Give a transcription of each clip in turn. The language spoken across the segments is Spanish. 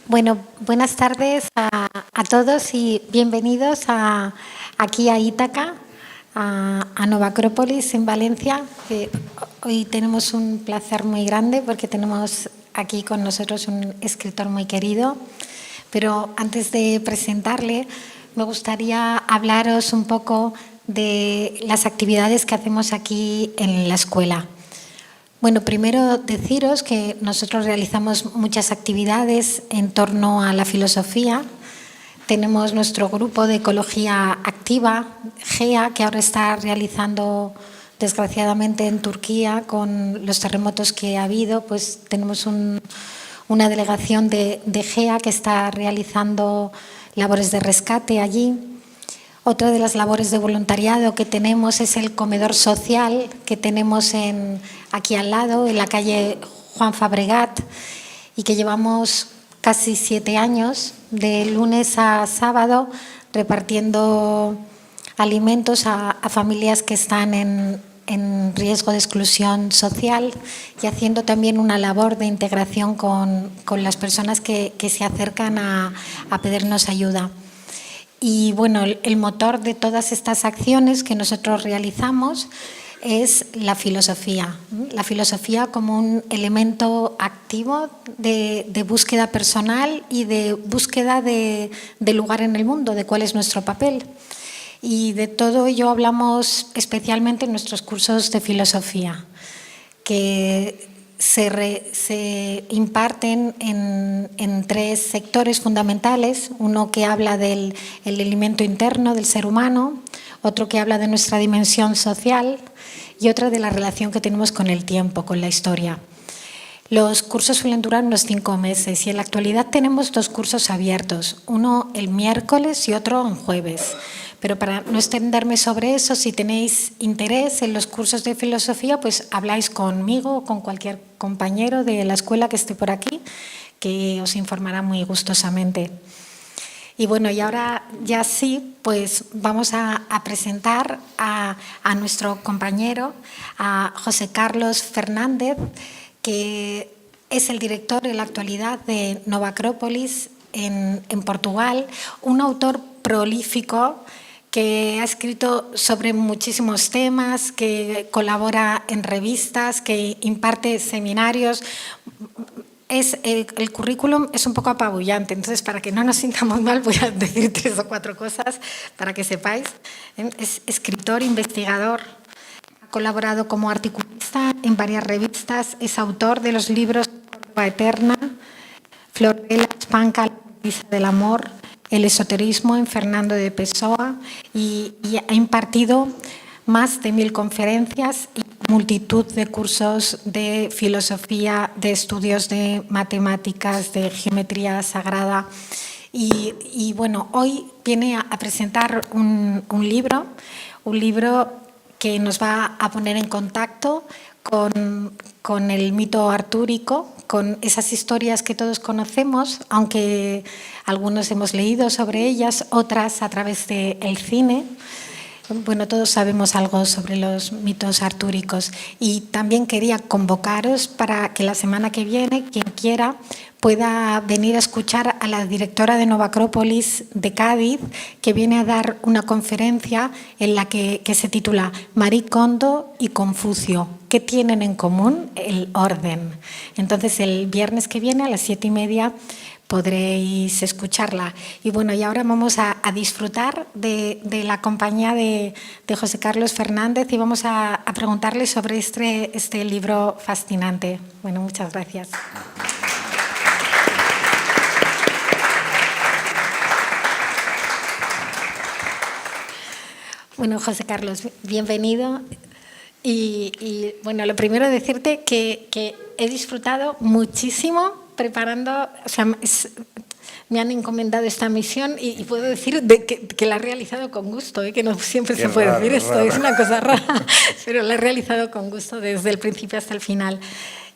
Bueno, buenas tardes a todos y bienvenidos aquí a Ítaca, a Nova Acrópolis en Valencia. Hoy tenemos un placer muy grande porque tenemos aquí con nosotros un escritor muy querido. Pero antes de presentarle, me gustaría hablaros un poco de las actividades que hacemos aquí en la escuela. Bueno, primero deciros que nosotros realizamos muchas actividades en torno a la filosofía. Tenemos nuestro grupo de ecología activa, GEA, que ahora está realizando, desgraciadamente en Turquía, con los terremotos que ha habido, pues tenemos una delegación de GEA que está realizando labores de rescate allí. Otra de las labores de voluntariado que tenemos es el comedor social que tenemos aquí al lado, en la calle Juan Fabregat, y que llevamos casi 7 años, de lunes a sábado, repartiendo alimentos a familias que están en riesgo de exclusión social y haciendo también una labor de integración con las personas que se acercan a pedirnos ayuda. Y bueno, el motor de todas estas acciones que nosotros realizamos es la filosofía como un elemento activo de búsqueda personal y de búsqueda de lugar en el mundo, de cuál es nuestro papel. Y de todo ello hablamos especialmente en nuestros cursos de filosofía, que se imparten en 3 sectores fundamentales. Uno que habla del elemento interno del ser humano, otro que habla de nuestra dimensión social y otra de la relación que tenemos con el tiempo, con la historia. Los cursos suelen durar unos 5 meses y en la actualidad tenemos 2 cursos abiertos, uno el miércoles y otro en jueves. Pero para no extenderme sobre eso, si tenéis interés en los cursos de filosofía, pues habláis conmigo o con cualquier compañero de la escuela que esté por aquí, que os informará muy gustosamente. Y bueno, y ahora ya sí, pues vamos a presentar a nuestro compañero, a José Carlos Fernández, que es el director en la actualidad de Nova Acrópolis en Portugal, un autor prolífico que ha escrito sobre muchísimos temas, que colabora en revistas, que imparte seminarios. El currículum es un poco apabullante, entonces para que no nos sintamos mal voy a decir 3 o 4 cosas para que sepáis. Es escritor, investigador, ha colaborado como articulista en varias revistas, es autor de los libros Córdoba Eterna, Flor de la Espanca, La Prisa del Amor, El esoterismo en Fernando de Pessoa y ha impartido más de 1000 conferencias y multitud de cursos de filosofía, de estudios de matemáticas, de geometría sagrada. Y bueno, hoy viene a presentar un libro que nos va a poner en contacto con el mito artúrico, con esas historias que todos conocemos, aunque algunos hemos leído sobre ellas, otras a través del cine. Bueno, todos sabemos algo sobre los mitos artúricos y también quería convocaros para que la semana que viene, quien quiera, pueda venir a escuchar a la directora de Nova Acrópolis de Cádiz, que viene a dar una conferencia en la que se titula Marie Kondo y Confucio. ¿Qué tienen en común? El orden. Entonces, el viernes que viene a las 7:30 podréis escucharla. Y bueno, y ahora vamos a disfrutar de la compañía de José Carlos Fernández y vamos a preguntarle sobre este libro fascinante. Bueno, muchas gracias. Bueno, José Carlos, bienvenido. Y bueno, lo primero decirte que he disfrutado muchísimo preparando, o sea, me han encomendado esta misión y puedo decir que la he realizado con gusto, que no siempre se puede decir esto, es una cosa rara, pero la he realizado con gusto desde el principio hasta el final.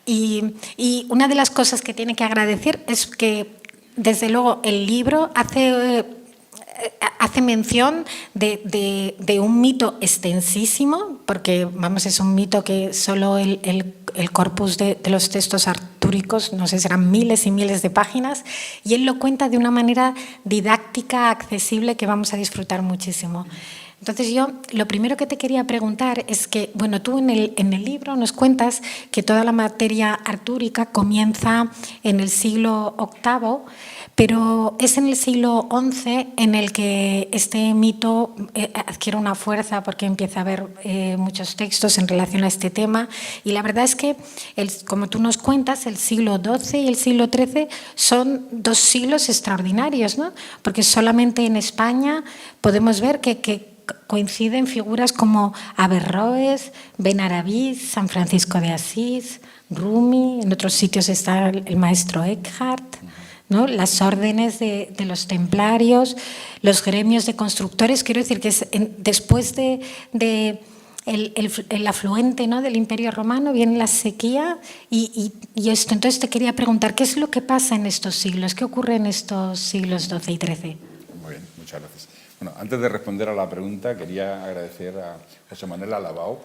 Y una de las cosas que tiene que agradecer es que, desde luego, el libro hace hace mención de un mito extensísimo, porque vamos, es un mito que solo el corpus de los textos artúricos, no sé, serán miles y miles de páginas, y él lo cuenta de una manera didáctica, accesible, que vamos a disfrutar muchísimo. Entonces yo lo primero que te quería preguntar es que, bueno, tú en el libro nos cuentas que toda la materia artúrica comienza en el siglo VIII, pero es en el siglo XI en el que este mito adquiere una fuerza porque empieza a haber muchos textos en relación a este tema, y la verdad es que, como tú nos cuentas, el siglo XII y el siglo XIII son dos siglos extraordinarios, ¿no? Porque solamente en España podemos ver que coinciden figuras como Averroes, Benarabí, San Francisco de Asís, Rumi, en otros sitios está el maestro Eckhart, ¿no? Las órdenes de los templarios, los gremios de constructores. Quiero decir que después de el afluente, ¿no?, del Imperio Romano viene la sequía y esto. Entonces te quería preguntar, ¿qué es lo que pasa en estos siglos? ¿Qué ocurre en estos siglos XII y XIII? Muy bien, muchas gracias. Bueno, antes de responder a la pregunta, quería agradecer a José Manuel Alabao,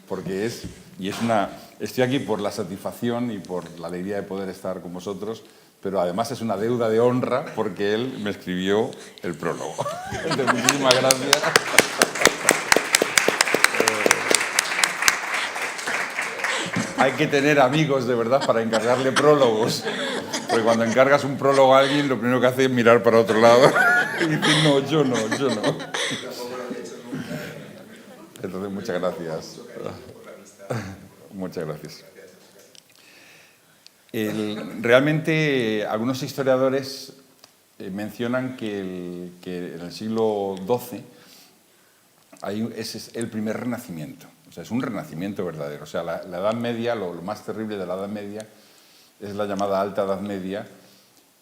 porque estoy aquí por la satisfacción y por la alegría de poder estar con vosotros, pero además es una deuda de honra porque él me escribió el prólogo. Entonces, muchísimas gracias. Hay que tener amigos de verdad para encargarle prólogos, porque cuando encargas un prólogo a alguien, lo primero que hace es mirar para otro lado y decir, no, yo no. Entonces, muchas gracias. Muchas gracias. Realmente, algunos historiadores mencionan que en el siglo XII ese es el primer renacimiento. O sea, es un renacimiento verdadero. O sea, la Edad Media, lo más terrible de la Edad Media es la llamada Alta Edad Media,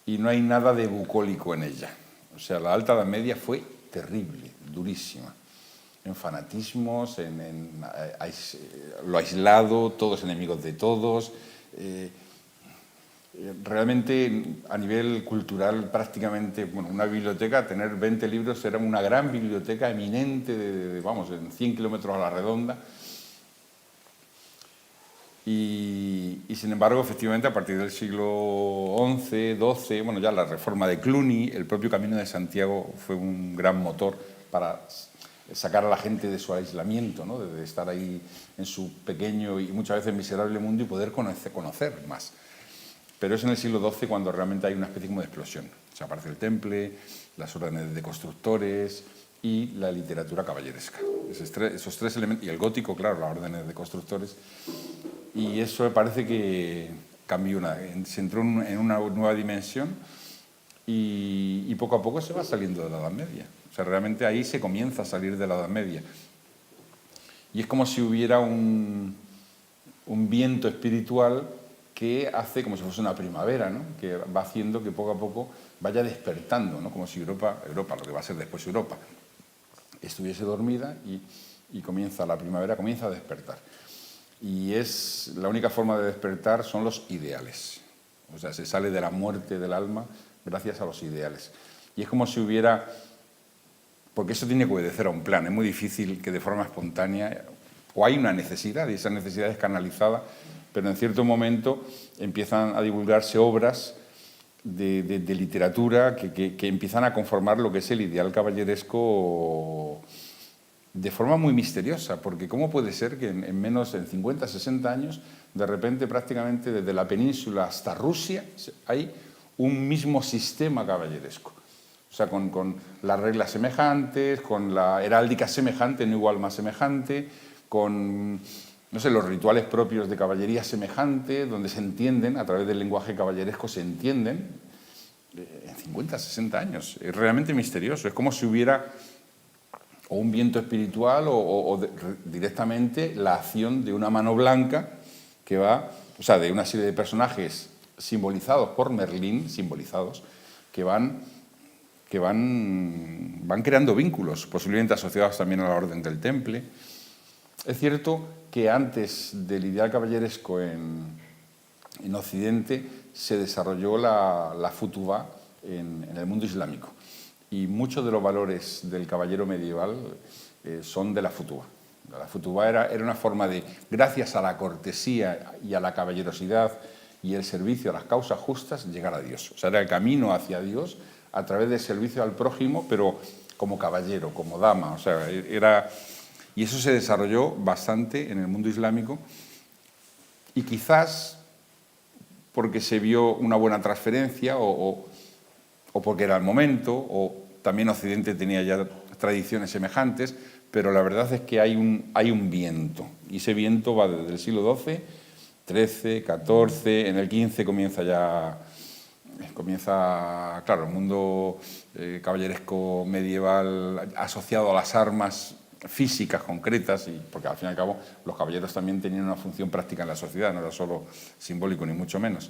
y no hay nada de bucólico en ella. O sea, la Alta Edad Media fue terrible, durísima. En fanatismos, lo aislado, todos enemigos de todos. Realmente, a nivel cultural, prácticamente, bueno, una biblioteca, tener 20 libros era una gran biblioteca eminente, vamos, en 100 kilómetros a la redonda. Y sin embargo, efectivamente, a partir del siglo XI, XII, bueno, ya la reforma de Cluny, el propio Camino de Santiago fue un gran motor para sacar a la gente de su aislamiento, ¿no?, de estar ahí en su pequeño y muchas veces miserable mundo y poder conocer más. Pero es en el siglo XII cuando realmente hay una especie como de explosión. O sea, aparece el temple, las órdenes de constructores y la literatura caballeresca. Esos tres elementos, y el gótico, claro, las órdenes de constructores. Y eso me parece que cambió, se entró en una nueva dimensión y poco a poco se va saliendo de la Edad Media. O sea, realmente ahí se comienza a salir de la Edad Media. Y es como si hubiera un viento espiritual que hace como si fuese una primavera, ¿no?, que va haciendo que poco a poco vaya despertando, ¿no?, como si Europa, lo que va a ser después Europa, estuviese dormida y comienza la primavera, comienza a despertar. Y la única forma de despertar son los ideales. O sea, se sale de la muerte del alma gracias a los ideales. Y es como si hubiera... Porque eso tiene que obedecer a un plan. Es muy difícil que de forma espontánea... O hay una necesidad, y esa necesidad es canalizada, pero en cierto momento empiezan a divulgarse obras de literatura que empiezan a conformar lo que es el ideal caballeresco de forma muy misteriosa, porque ¿cómo puede ser que en 50, 60 años, de repente prácticamente desde la península hasta Rusia, hay un mismo sistema caballeresco? O sea, con las reglas semejantes, con la heráldica semejante, no igual más semejante, con, no sé, los rituales propios de caballería semejante, donde se entienden, a través del lenguaje caballeresco se entienden, en 50, 60 años. Es realmente misterioso, es como si hubiera o un viento espiritual o directamente la acción de una mano blanca que va, o sea, de una serie de personajes simbolizados por Merlín, que van creando vínculos, posiblemente asociados también a la Orden del Temple. Es cierto que antes del ideal caballeresco en Occidente se desarrolló la futuva en el mundo islámico. y muchos de los valores del caballero medieval son de la futúa. La futúa era una forma de, gracias a la cortesía y a la caballerosidad y el servicio a las causas justas, llegar a Dios. O sea, era el camino hacia Dios a través del servicio al prójimo, pero como caballero, como dama. O sea, y eso se desarrolló bastante en el mundo islámico y quizás porque se vio una buena transferencia o porque era el momento, o también Occidente tenía ya tradiciones semejantes, pero la verdad es que hay un viento, y ese viento va desde el siglo XII, XIII, XIV, en el XV comienza, claro, el mundo caballeresco medieval asociado a las armas físicas concretas, porque al fin y al cabo los caballeros también tenían una función práctica en la sociedad, no era solo simbólico ni mucho menos.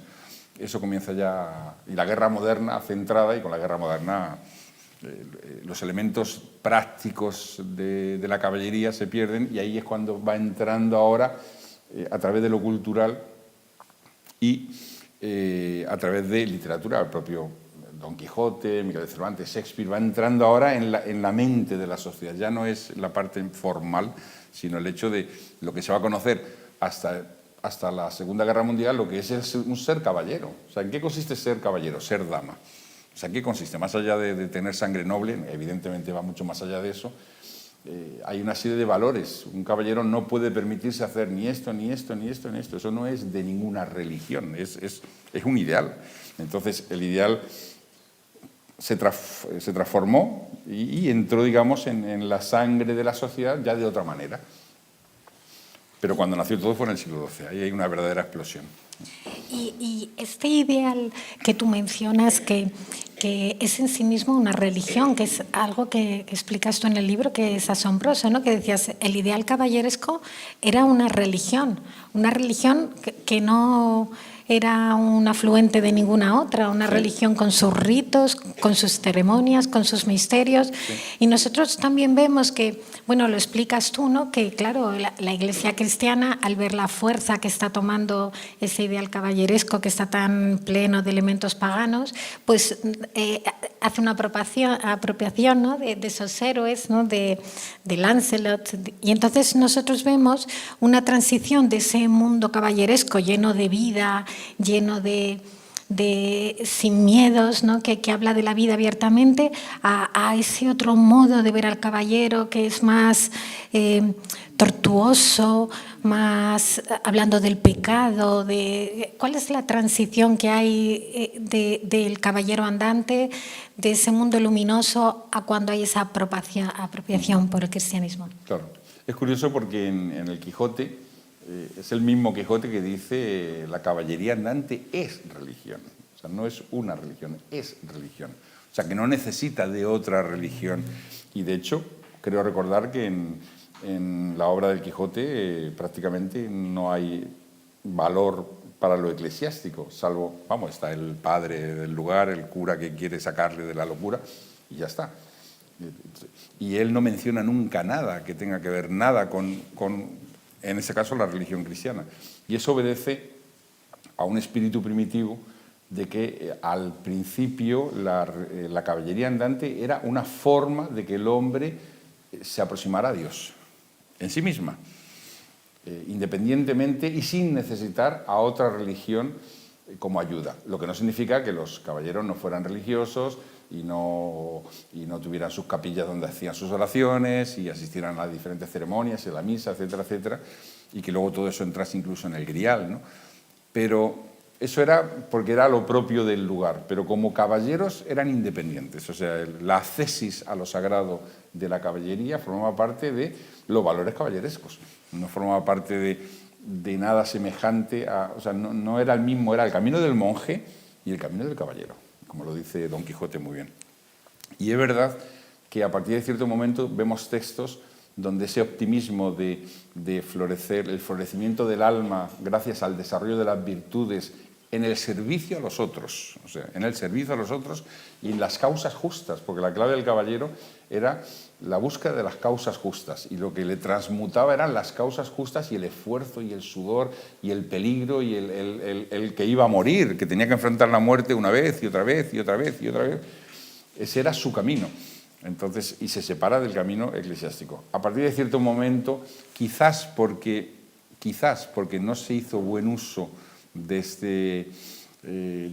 Eso comienza ya, y la guerra moderna centrada, y con la guerra moderna los elementos prácticos de la caballería se pierden, y ahí es cuando va entrando ahora a través de lo cultural y a través de literatura, el propio Don Quijote, Miguel de Cervantes, Shakespeare, va entrando ahora en la mente de la sociedad. Ya no es la parte formal, sino el hecho de lo que se va a conocer hasta la Segunda Guerra Mundial, lo que es un ser caballero. O sea, ¿en qué consiste ser caballero, ser dama? O sea, ¿en qué consiste? Más allá de tener sangre noble, evidentemente va mucho más allá de eso, hay una serie de valores. Un caballero no puede permitirse hacer ni esto, ni esto, ni esto, ni esto. Eso no es de ninguna religión, es un ideal. Entonces, el ideal se transformó y entró, digamos, en la sangre de la sociedad ya de otra manera. Pero cuando nació todo fue en el siglo XII, ahí hay una verdadera explosión. Y este ideal que tú mencionas, que es en sí mismo una religión, que es algo que explicas tú en el libro, que es asombroso, ¿no? Que decías, el ideal caballeresco era una religión que no era un afluente de ninguna otra, una religión con sus ritos, con sus ceremonias, con sus misterios. Sí. Y nosotros también vemos que, bueno, lo explicas tú, ¿no? Que claro, la Iglesia cristiana, al ver la fuerza que está tomando ese ideal caballeresco, que está tan pleno de elementos paganos, pues hace una apropiación, ¿no? de esos héroes, ¿no? de Lancelot. Y entonces nosotros vemos una transición de ese mundo caballeresco lleno de vida, lleno de sin miedos, ¿no? que habla de la vida abiertamente, a ese otro modo de ver al caballero que es más tortuoso, más hablando del pecado. ¿Cuál es la transición que hay del caballero andante, de ese mundo luminoso, a cuando hay esa apropiación por el cristianismo? Claro, es curioso porque en el Quijote es el mismo Quijote que dice la caballería andante es religión. O sea, no es una religión, es religión. O sea, que no necesita de otra religión. Y de hecho, creo recordar que en la obra del Quijote prácticamente no hay valor para lo eclesiástico, salvo, vamos, está el padre del lugar, el cura que quiere sacarle de la locura, y ya está. Y él no menciona nunca nada que tenga que ver nada con en ese caso, la religión cristiana. Y eso obedece a un espíritu primitivo de que al principio la caballería andante era una forma de que el hombre se aproximara a Dios en sí misma, independientemente y sin necesitar a otra religión como ayuda. Lo que no significa que los caballeros no fueran religiosos y no tuvieran sus capillas donde hacían sus oraciones y asistieran a las diferentes ceremonias y a la misa, etcétera, etcétera, y que luego todo eso entrase incluso en el grial, ¿no? Pero eso era porque era lo propio del lugar, pero como caballeros eran independientes, o sea, la accesis a lo sagrado de la caballería formaba parte de los valores caballerescos, no formaba parte de nada semejante a... O sea, no era el mismo, era el camino del monje y el camino del caballero, como lo dice Don Quijote muy bien. Y es verdad que a partir de cierto momento vemos textos donde ese optimismo de florecer, el florecimiento del alma gracias al desarrollo de las virtudes en el servicio a los otros, o sea, en el servicio a los otros y en las causas justas, porque la clave del caballero era la búsqueda de las causas justas, y lo que le transmutaba eran las causas justas y el esfuerzo y el sudor y el peligro y el que iba a morir, que tenía que enfrentar la muerte una vez y otra vez y otra vez y otra vez. Ese era su camino. Entonces, y se separa del camino eclesiástico. A partir de cierto momento, quizás porque no se hizo buen uso de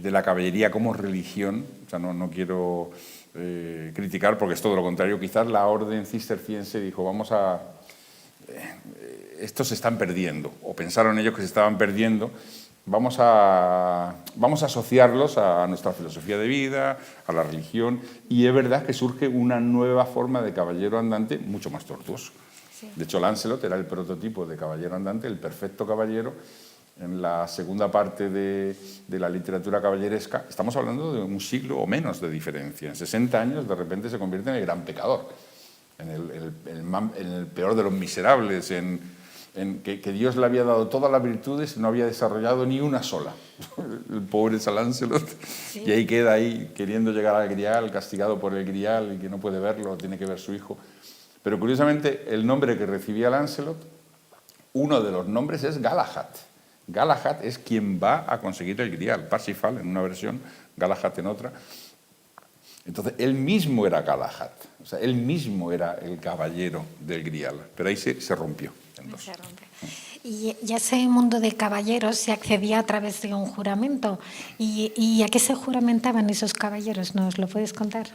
la caballería como religión, o sea, no quiero criticar porque es todo lo contrario, quizás la orden cisterciense dijo, estos se están perdiendo, o pensaron ellos que se estaban perdiendo, vamos a asociarlos a nuestra filosofía de vida, a la religión, y es verdad que surge una nueva forma de caballero andante mucho más tortuoso. Sí. De hecho, Lancelot era el prototipo de caballero andante, el perfecto caballero. En la segunda parte de la literatura caballeresca, estamos hablando de un siglo o menos de diferencia. En 60 años, de repente, se convierte en el gran pecador, en el peor de los miserables, que Dios le había dado todas las virtudes y no había desarrollado ni una sola. El pobre San Lancelot. Sí. Y ahí queda queriendo llegar al Grial, castigado por el Grial y que no puede verlo, tiene que ver su hijo. Pero curiosamente, el nombre que recibía Lancelot, uno de los nombres es Galahad. Galahad es quien va a conseguir el Grial. Parsifal en una versión, Galahad en otra. Entonces, él mismo era Galahad. O sea, él mismo era el caballero del Grial. Pero ahí se rompió. Se rompe. Y ese mundo de caballeros se accedía a través de un juramento. ¿Y a qué se juramentaban esos caballeros? ¿Nos lo puedes contar?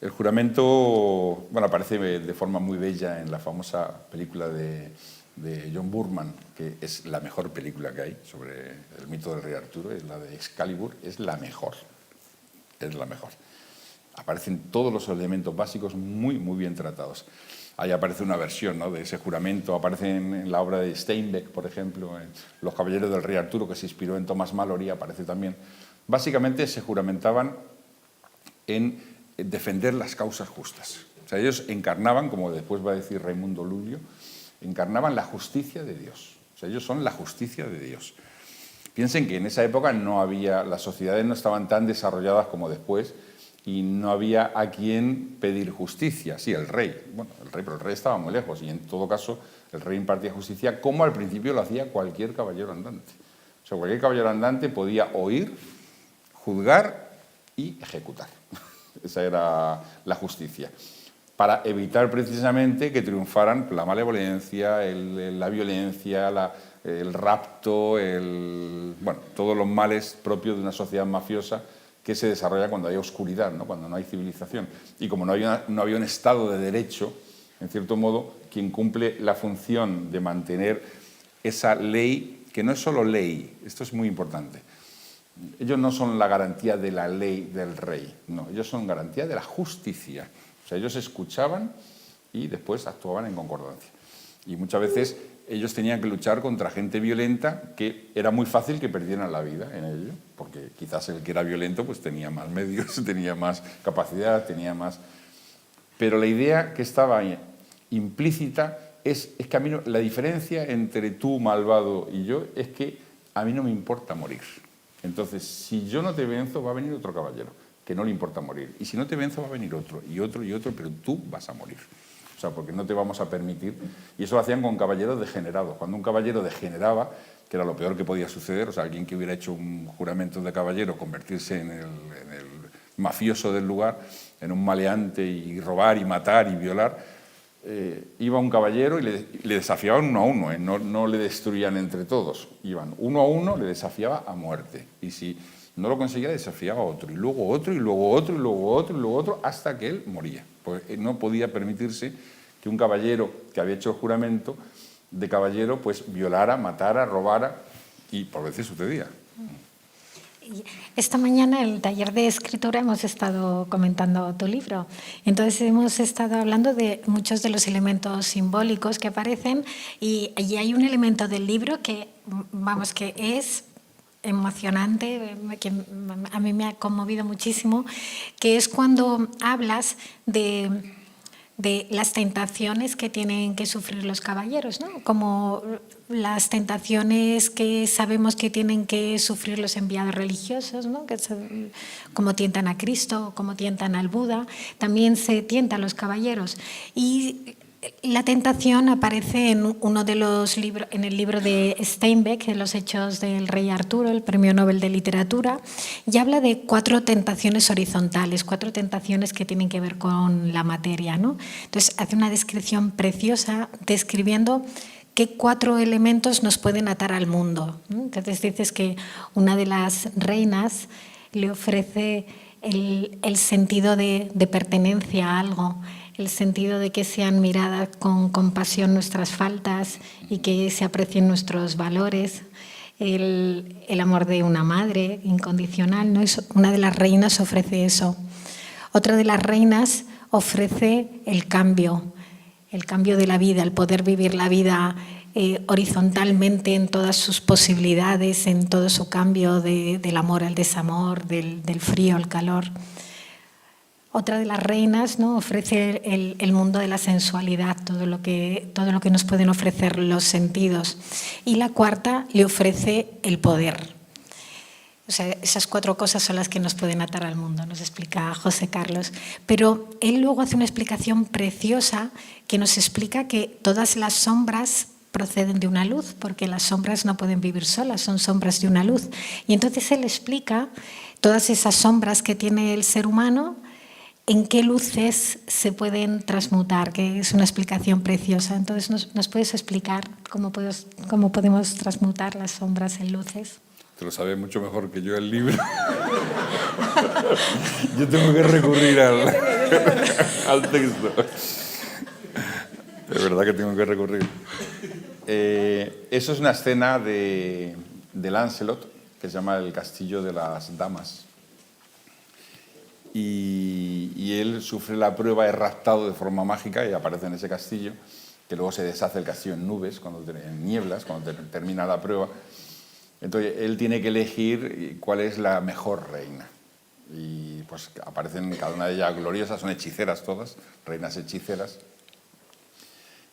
El juramento, bueno, aparece de forma muy bella en la famosa película de John Boorman, que es la mejor película que hay sobre el mito del rey Arturo, es la de Excalibur, es la mejor. Aparecen todos los elementos básicos muy, muy bien tratados. Ahí aparece una versión, ¿no?, de ese juramento, aparece en la obra de Steinbeck, por ejemplo, en Los caballeros del rey Arturo, que se inspiró en Thomas Malory, aparece también. Básicamente se juramentaban en defender las causas justas. O sea, ellos encarnaban, como después va a decir Raimundo Lulio, encarnaban la justicia de Dios. O sea, ellos son la justicia de Dios. Piensen que en esa época las sociedades no estaban tan desarrolladas como después y no había a quien pedir justicia. Sí, el rey. Bueno, pero el rey estaba muy lejos y en todo caso el rey impartía justicia como al principio lo hacía cualquier caballero andante. O sea, cualquier caballero andante podía oír, juzgar y ejecutar. Esa era la justicia. Para evitar precisamente que triunfaran la malevolencia, la violencia, el rapto, todos los males propios de una sociedad mafiosa que se desarrolla cuando hay oscuridad, ¿no?, cuando no hay civilización. Y como no había un Estado de derecho, en cierto modo, quien cumple la función de mantener esa ley, que no es solo ley, esto es muy importante. Ellos no son la garantía de la ley del rey, no, ellos son garantía de la justicia. O sea, ellos escuchaban y después actuaban en concordancia. Y muchas veces ellos tenían que luchar contra gente violenta que era muy fácil que perdieran la vida en ello, porque quizás el que era violento pues tenía más medios, tenía más capacidad, tenía más... Pero la idea que estaba implícita es que a mí la diferencia entre tú, malvado, y yo es que a mí no me importa morir. Entonces, si yo no te venzo, va a venir otro caballero que no le importa morir. Y si no te venzo, va a venir otro, y otro, y otro, pero tú vas a morir. O sea, porque no te vamos a permitir. Y eso lo hacían con caballeros degenerados. Cuando un caballero degeneraba, que era lo peor que podía suceder, o sea, alguien que hubiera hecho un juramento de caballero, convertirse en el mafioso del lugar, en un maleante, y robar, y matar, y violar, iba un caballero y le desafiaban uno a uno, no le destruían entre todos. Iban uno a uno, le desafiaba a muerte. Y si no lo conseguía, desafiaba a otro, y luego otro, y luego otro, y luego otro, y luego otro, hasta que él moría. Pues no podía permitirse que un caballero que había hecho el juramento de caballero pues violara, matara, robara, y por veces sucedía. Esta mañana en el taller de escritura hemos estado comentando tu libro. Entonces hemos estado hablando de muchos de los elementos simbólicos que aparecen y hay un elemento del libro que es emocionante, que a mí me ha conmovido muchísimo, que es cuando hablas de las tentaciones que tienen que sufrir los caballeros, ¿no? Como las tentaciones que sabemos que tienen que sufrir los enviados religiosos, ¿no? Como tientan a Cristo, como tientan al Buda, también se tienta a los caballeros. Y La tentación aparece en uno de los libros, en el libro de Steinbeck, en Los hechos del rey Arturo, el Premio Nobel de Literatura, y habla de 4 tentaciones horizontales, 4 tentaciones que tienen que ver con la materia, ¿no? Entonces hace una descripción preciosa describiendo qué 4 elementos nos pueden atar al mundo, ¿no? Entonces dices que una de las reinas le ofrece el sentido de pertenencia a algo, el sentido de que sean miradas con compasión nuestras faltas y que se aprecien nuestros valores, el amor de una madre incondicional, ¿no? Una de las reinas ofrece eso. Otra de las reinas ofrece el cambio de la vida, el poder vivir la vida horizontalmente en todas sus posibilidades, en todo su cambio del amor al desamor, del frío al calor. Otra de las reinas, ¿no?, ofrece el mundo de la sensualidad, todo lo que nos pueden ofrecer los sentidos. Y la cuarta le ofrece el poder. O sea, esas 4 cosas son las que nos pueden atar al mundo, nos explica José Carlos. Pero él luego hace una explicación preciosa que nos explica que todas las sombras proceden de una luz, porque las sombras no pueden vivir solas, son sombras de una luz. Y entonces él explica todas esas sombras que tiene el ser humano, en qué luces se pueden transmutar, que es una explicación preciosa. Entonces, ¿nos puedes explicar cómo podemos transmutar las sombras en luces? Te lo sabe mucho mejor que yo el libro. Yo tengo que recurrir al texto. De verdad que tengo que recurrir. Eso es una escena de Lancelot, que se llama El castillo de las damas. Y él sufre la prueba, es raptado de forma mágica y aparece en ese castillo, que luego se deshace el castillo en nubes, en nieblas, cuando termina la prueba. Entonces él tiene que elegir cuál es la mejor reina. Y pues aparecen cada una de ellas gloriosas, son hechiceras todas, reinas hechiceras.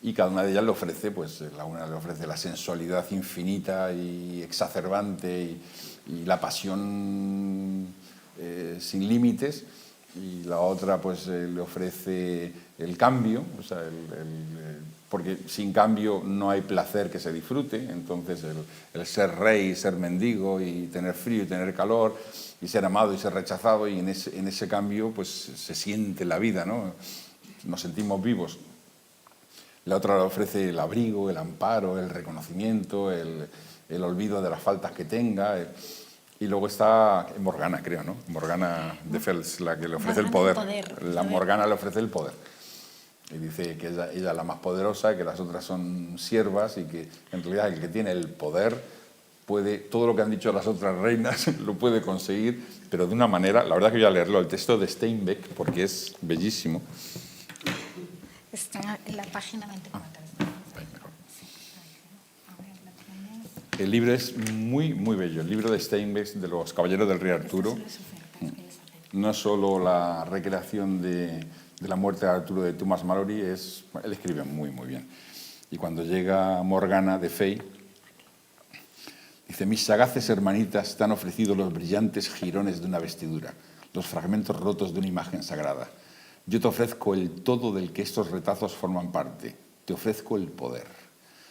Y cada una de ellas le ofrece, pues la una le ofrece la sensualidad infinita y exacerbante y la pasión sin límites, y la otra pues le ofrece el cambio, o sea, porque sin cambio no hay placer que se disfrute. Entonces el ser rey, ser mendigo y tener frío y tener calor y ser amado y ser rechazado, y en ese cambio pues se siente la vida, ¿no? Nos sentimos vivos. La otra le ofrece el abrigo, el amparo, el reconocimiento, el olvido de las faltas que tenga. Y luego está Morgana, creo, ¿no? Morgana de Fels, la que le ofrece el poder. La Morgana le ofrece el poder. Y dice que ella es la más poderosa, que las otras son siervas, y que en realidad el que tiene el poder puede, todo lo que han dicho las otras reinas, lo puede conseguir, pero de una manera, la verdad que voy a leerlo, el texto de Steinbeck, porque es bellísimo. Está en la página 24. El libro es muy, muy bello. El libro de Steinbeck, de los Caballeros del Rey Arturo, no es solo la recreación de la muerte de Arturo de Thomas Malory, él escribe muy, muy bien. Y cuando llega Morgana de Fey, dice: mis sagaces hermanitas te han ofrecido los brillantes jirones de una vestidura, los fragmentos rotos de una imagen sagrada. Yo te ofrezco el todo del que estos retazos forman parte. Te ofrezco el poder.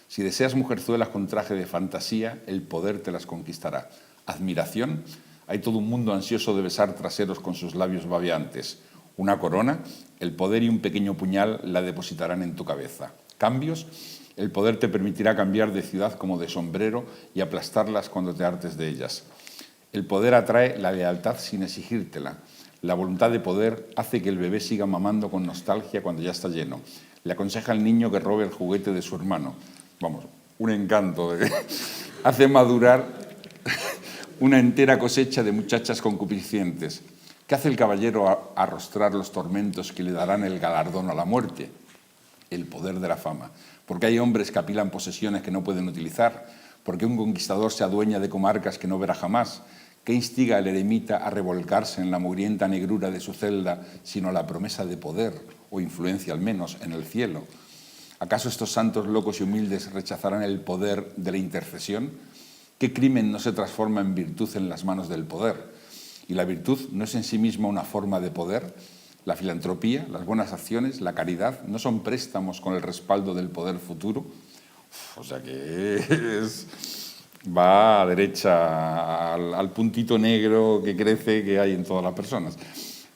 Si deseas mujerzuelas con traje de fantasía, el poder te las conquistará. Admiración, hay todo un mundo ansioso de besar traseros con sus labios babeantes. Una corona, el poder y un pequeño puñal la depositarán en tu cabeza. Cambios, el poder te permitirá cambiar de ciudad como de sombrero y aplastarlas cuando te hartes de ellas. El poder atrae la lealtad sin exigírtela. La voluntad de poder hace que el bebé siga mamando con nostalgia cuando ya está lleno. Le aconseja al niño que robe el juguete de su hermano. Vamos, un encanto. Hace madurar una entera cosecha de muchachas concupiscientes. ¿Qué hace el caballero a arrostrar los tormentos que le darán el galardón a la muerte? El poder de la fama. Porque hay hombres que apilan posesiones que no pueden utilizar. Porque un conquistador se adueña de comarcas que no verá jamás. ¿Qué instiga al eremita a revolcarse en la mugrienta negrura de su celda, sino la promesa de poder, o influencia al menos, en el cielo? ¿Acaso estos santos locos y humildes rechazarán el poder de la intercesión? ¿Qué crimen no se transforma en virtud en las manos del poder? ¿Y la virtud no es en sí misma una forma de poder? La filantropía, las buenas acciones, la caridad, no son préstamos con el respaldo del poder futuro. O sea que va a derecha al puntito negro que crece que hay en todas las personas.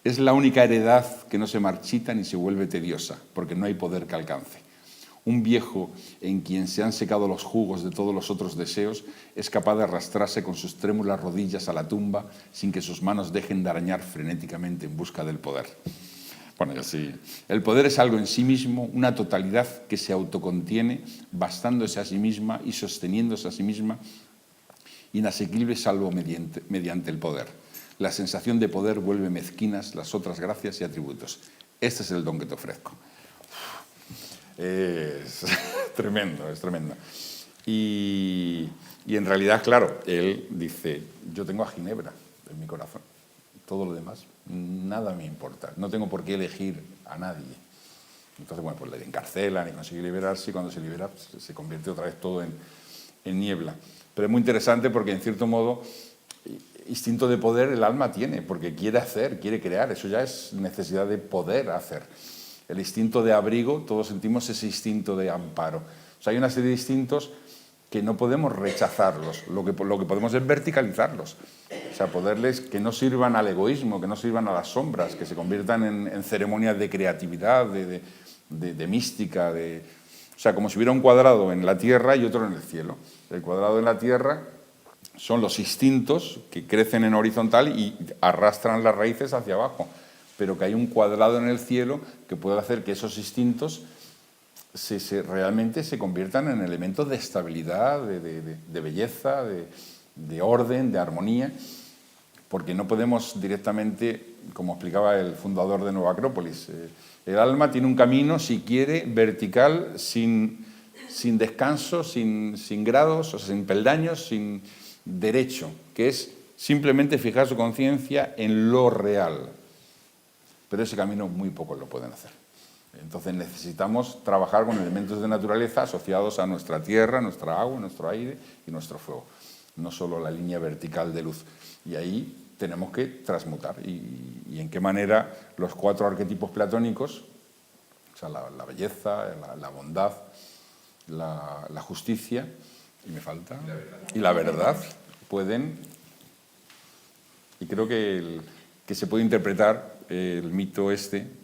Es la única heredad que no se marchita ni se vuelve tediosa, porque no hay poder que alcance. Un viejo en quien se han secado los jugos de todos los otros deseos es capaz de arrastrarse con sus trémulas rodillas a la tumba sin que sus manos dejen de arañar frenéticamente en busca del poder. Bueno, y así. El poder es algo en sí mismo, una totalidad que se autocontiene, bastándose a sí misma y sosteniéndose a sí misma, inasequible salvo mediante el poder. La sensación de poder vuelve mezquinas las otras gracias y atributos. Este es el don que te ofrezco. Es tremendo, es tremendo. Y en realidad, claro, él dice, yo tengo a Ginebra en mi corazón, todo lo demás, nada me importa, no tengo por qué elegir a nadie. Entonces, bueno, pues le encarcelan y consigue liberarse, y cuando se libera pues, se convierte otra vez todo en niebla. Pero es muy interesante porque, en cierto modo, instinto de poder el alma tiene, porque quiere hacer, quiere crear, eso ya es necesidad de poder hacer. El instinto de abrigo, todos sentimos ese instinto de amparo. O sea, hay una serie de instintos que no podemos rechazarlos, lo que podemos es verticalizarlos. O sea, poderles que no sirvan al egoísmo, que no sirvan a las sombras, que se conviertan en ceremonias de creatividad, de mística, o sea, como si hubiera un cuadrado en la tierra y otro en el cielo. El cuadrado en la tierra son los instintos que crecen en horizontal y arrastran las raíces hacia abajo, pero que hay un cuadrado en el cielo que puede hacer que esos instintos realmente se conviertan en elementos de estabilidad, de belleza, de orden, de armonía, porque no podemos directamente, como explicaba el fundador de Nueva Acrópolis, el alma tiene un camino, si quiere, vertical, sin descanso, sin grados, o sea, sin peldaños, sin derecho, que es simplemente fijar su conciencia en lo real. Pero ese camino muy pocos lo pueden hacer. Entonces necesitamos trabajar con elementos de naturaleza asociados a nuestra tierra, nuestra agua, nuestro aire y nuestro fuego. No solo la línea vertical de luz. Y ahí tenemos que transmutar. ¿Y en qué manera los 4 arquetipos platónicos, o sea, la belleza, la bondad, la justicia, y me falta, y la verdad, pueden, y creo que se puede interpretar el mito o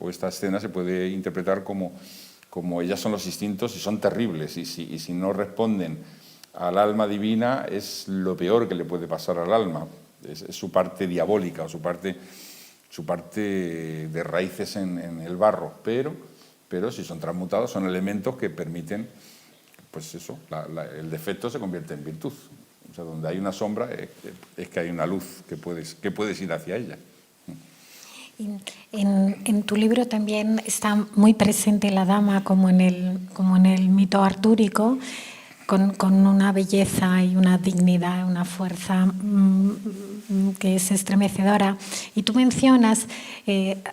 esta escena se puede interpretar como ellas son los instintos y son terribles, y si no responden al alma divina es lo peor que le puede pasar al alma, es su parte diabólica o su parte de raíces en el barro, pero si son transmutados son elementos que permiten, pues eso, el defecto se convierte en virtud. O sea, donde hay una sombra es que hay una luz que puedes ir hacia ella. En tu libro también está muy presente la dama como en el mito artúrico, con una belleza y una dignidad, una fuerza que es estremecedora. Y tú mencionas,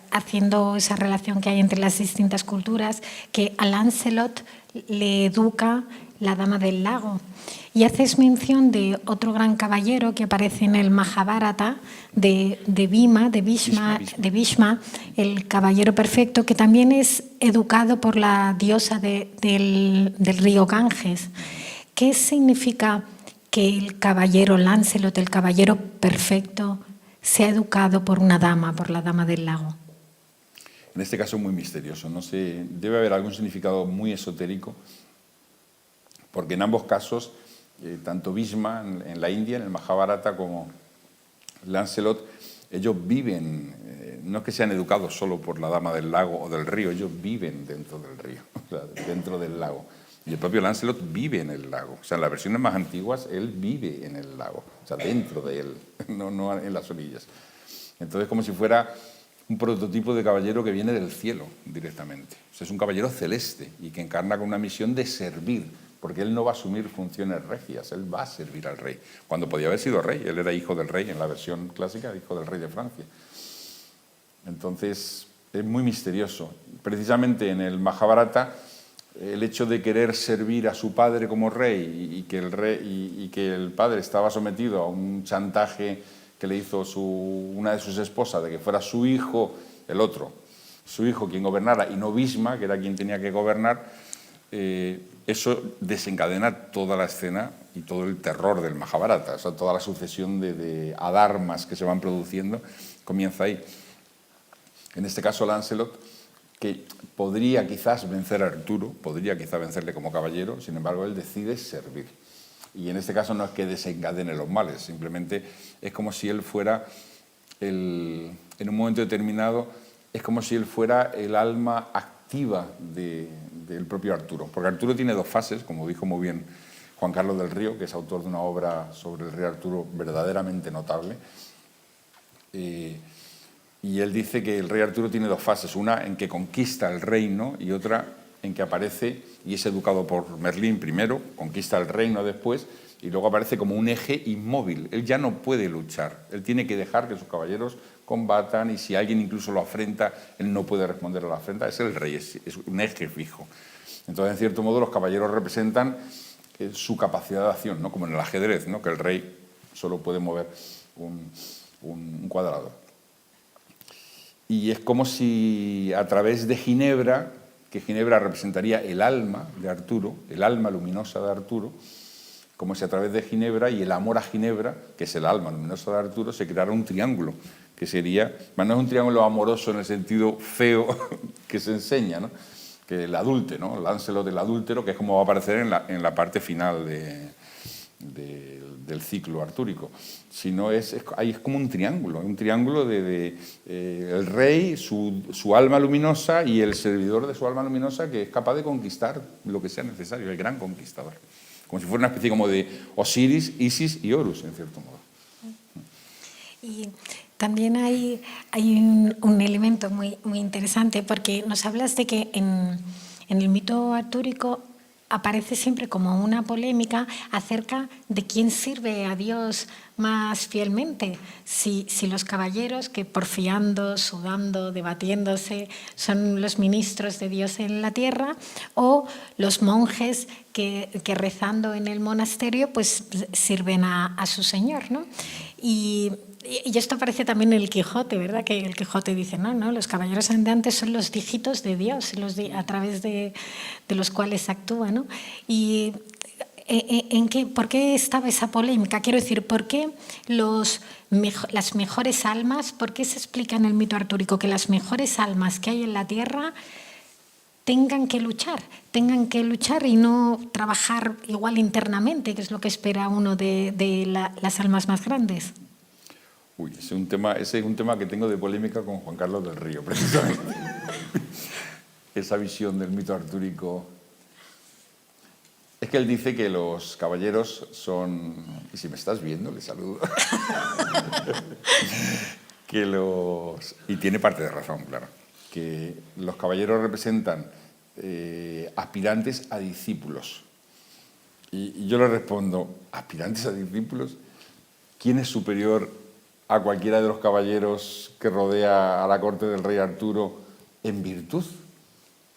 haciendo esa relación que hay entre las distintas culturas, que a Lancelot le educa la Dama del Lago. Y haces mención de otro gran caballero que aparece en el Mahabharata, de Bhishma, el caballero perfecto, que también es educado por la diosa del río Ganges. ¿Qué significa que el caballero Lancelot, el caballero perfecto, sea educado por una dama, por la Dama del Lago? En este caso muy misterioso, no sé, debe haber algún significado muy esotérico, porque en ambos casos, tanto Bhishma en la India, en el Mahabharata, como Lancelot, ellos viven, no es que sean educados solo por la Dama del Lago o del río, ellos viven dentro del río, o sea, dentro del lago. Y el propio Lancelot vive en el lago. O sea, en las versiones más antiguas, él vive en el lago, o sea, dentro de él, no en las orillas. Entonces, como si fuera un prototipo de caballero que viene del cielo directamente. O sea, es un caballero celeste y que encarna con una misión de servir, porque él no va a asumir funciones regias, él va a servir al rey. Cuando podía haber sido rey, él era hijo del rey, en la versión clásica, hijo del rey de Francia. Entonces, es muy misterioso. Precisamente en el Mahabharata, el hecho de querer servir a su padre como rey y que el padre estaba sometido a un chantaje que le hizo una de sus esposas, de que fuera su hijo, el otro, su hijo quien gobernara y no Bhisma, que era quien tenía que gobernar, eso desencadena toda la escena y todo el terror del Mahabharata. O sea, toda la sucesión de adharmas que se van produciendo comienza ahí. En este caso, Lancelot, que podría quizás vencer a Arturo, podría quizás vencerle como caballero, sin embargo, él decide servir. Y en este caso no es que desencadene los males, simplemente es como si él fuera, en un momento determinado, es como si él fuera el alma activa del propio Arturo. Porque Arturo tiene dos fases, como dijo muy bien Juan Carlos del Río, que es autor de una obra sobre el rey Arturo verdaderamente notable. Y él dice que el rey Arturo tiene dos fases, una en que conquista el reino y otra en que aparece y es educado por Merlín primero, conquista el reino después y luego aparece como un eje inmóvil. Él ya no puede luchar, él tiene que dejar que sus caballeros combatan y si alguien incluso lo afrenta, él no puede responder a la afrenta, es el rey, es un eje fijo. Entonces, en cierto modo, los caballeros representan su capacidad de acción, ¿no? Como en el ajedrez, ¿no? Que el rey solo puede mover un cuadrado. Y es como si a través de Ginebra, que Ginebra representaría el alma de Arturo, el alma luminosa de Arturo, como si a través de Ginebra y el amor a Ginebra, que es el alma luminosa de Arturo, se creara un triángulo, que sería, no es un triángulo amoroso en el sentido feo que se enseña, ¿no? Que el adúltero, ¿no? Lancelot del adúltero, que es como va a aparecer en la parte final del ciclo artúrico, sino es como un triángulo de el rey, su alma luminosa y el servidor de su alma luminosa que es capaz de conquistar lo que sea necesario, el gran conquistador. Como si fuera una especie como de Osiris, Isis y Horus, en cierto modo. Y también hay un elemento muy interesante, porque nos hablas de que en el mito artúrico aparece siempre como una polémica acerca de quién sirve a Dios más fielmente. Si los caballeros que porfiando, sudando, debatiéndose son los ministros de Dios en la tierra o los monjes que rezando en el monasterio pues sirven a su Señor, ¿no? Y esto aparece también en el Quijote, ¿verdad? Que el Quijote dice, no, los caballeros andantes son los dígitos de Dios, a través de los cuales actúa, ¿no? Y ¿por qué estaba esa polémica? Quiero decir, ¿por qué las mejores almas, por qué se explica en el mito artúrico que las mejores almas que hay en la tierra tengan que luchar y no trabajar igual internamente, que es lo que espera uno de las almas más grandes? Uy, ese es un tema que tengo de polémica con Juan Carlos del Río, precisamente. Esa visión del mito artúrico. Es que él dice que los caballeros son... Y si me estás viendo, le saludo. Y tiene parte de razón, claro. Que los caballeros representan aspirantes a discípulos. Y yo le respondo, ¿aspirantes a discípulos? ¿Quién es superior a cualquiera de los caballeros que rodea a la corte del rey Arturo en virtud?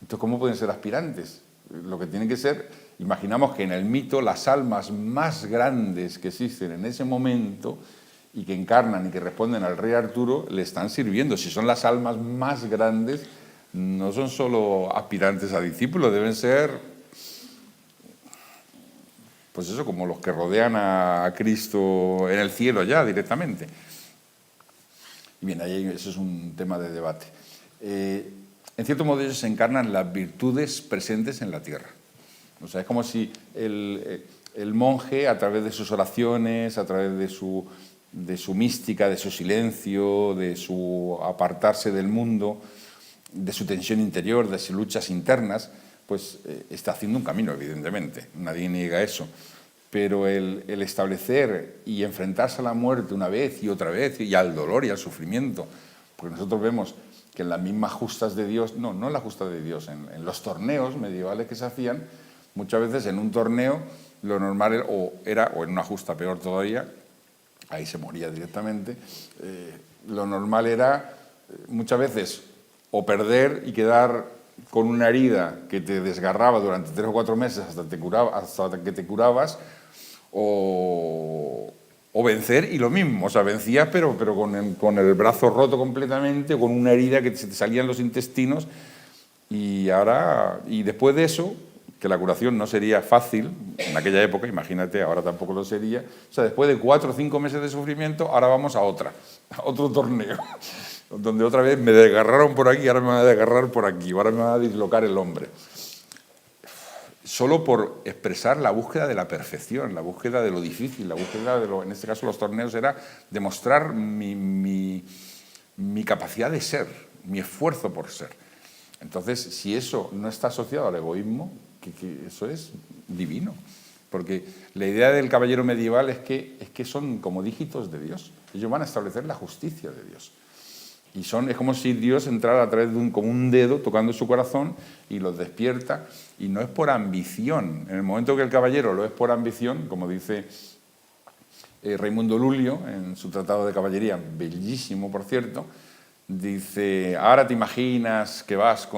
Entonces, ¿cómo pueden ser aspirantes? Lo que tienen que ser, imaginamos que en el mito las almas más grandes que existen en ese momento y que encarnan y que responden al rey Arturo, le están sirviendo. Si son las almas más grandes, no son solo aspirantes a discípulos, deben ser, pues eso, como los que rodean a Cristo en el cielo ya directamente. Y bien, ahí eso es un tema de debate. En cierto modo ellos encarnan las virtudes presentes en la tierra. O sea, es como si el monje, a través de sus oraciones, a través de su mística, de su silencio, de su apartarse del mundo, de su tensión interior, de sus luchas internas, pues está haciendo un camino, evidentemente. Nadie niega eso. Pero el establecer y enfrentarse a la muerte una vez y al dolor y al sufrimiento, porque nosotros vemos que en las mismas justas de Dios, no en las justas de Dios, en los torneos medievales que se hacían, muchas veces en un torneo lo normal era, o en una justa peor todavía, ahí se moría directamente, lo normal era muchas veces o perder y quedar con una herida que te desgarraba durante 3 o 4 meses hasta que te curabas, o O vencer y lo mismo, o sea, vencías pero con el brazo roto completamente, con una herida que se te salían los intestinos, y después de eso, que la curación no sería fácil en aquella época, imagínate, ahora tampoco lo sería, o sea, después de 4 o 5 meses de sufrimiento, ahora vamos a otro torneo, donde otra vez me desgarraron por aquí, ahora me van a desgarrar por aquí, ahora me van a dislocar el hombre. Solo por expresar la búsqueda de la perfección, la búsqueda de lo difícil, la búsqueda en este caso los torneos era demostrar mi capacidad de ser, mi esfuerzo por ser. Entonces, si eso no está asociado al egoísmo, que eso es divino. Porque la idea del caballero medieval es que son como dígitos de Dios. Ellos van a establecer la justicia de Dios. Y es como si Dios entrara a través de como un dedo tocando su corazón y los despierta. Y no es por ambición. En el momento que el caballero lo es por ambición, como dice Raimundo Lulio en su tratado de caballería, bellísimo por cierto, dice, ahora te imaginas que has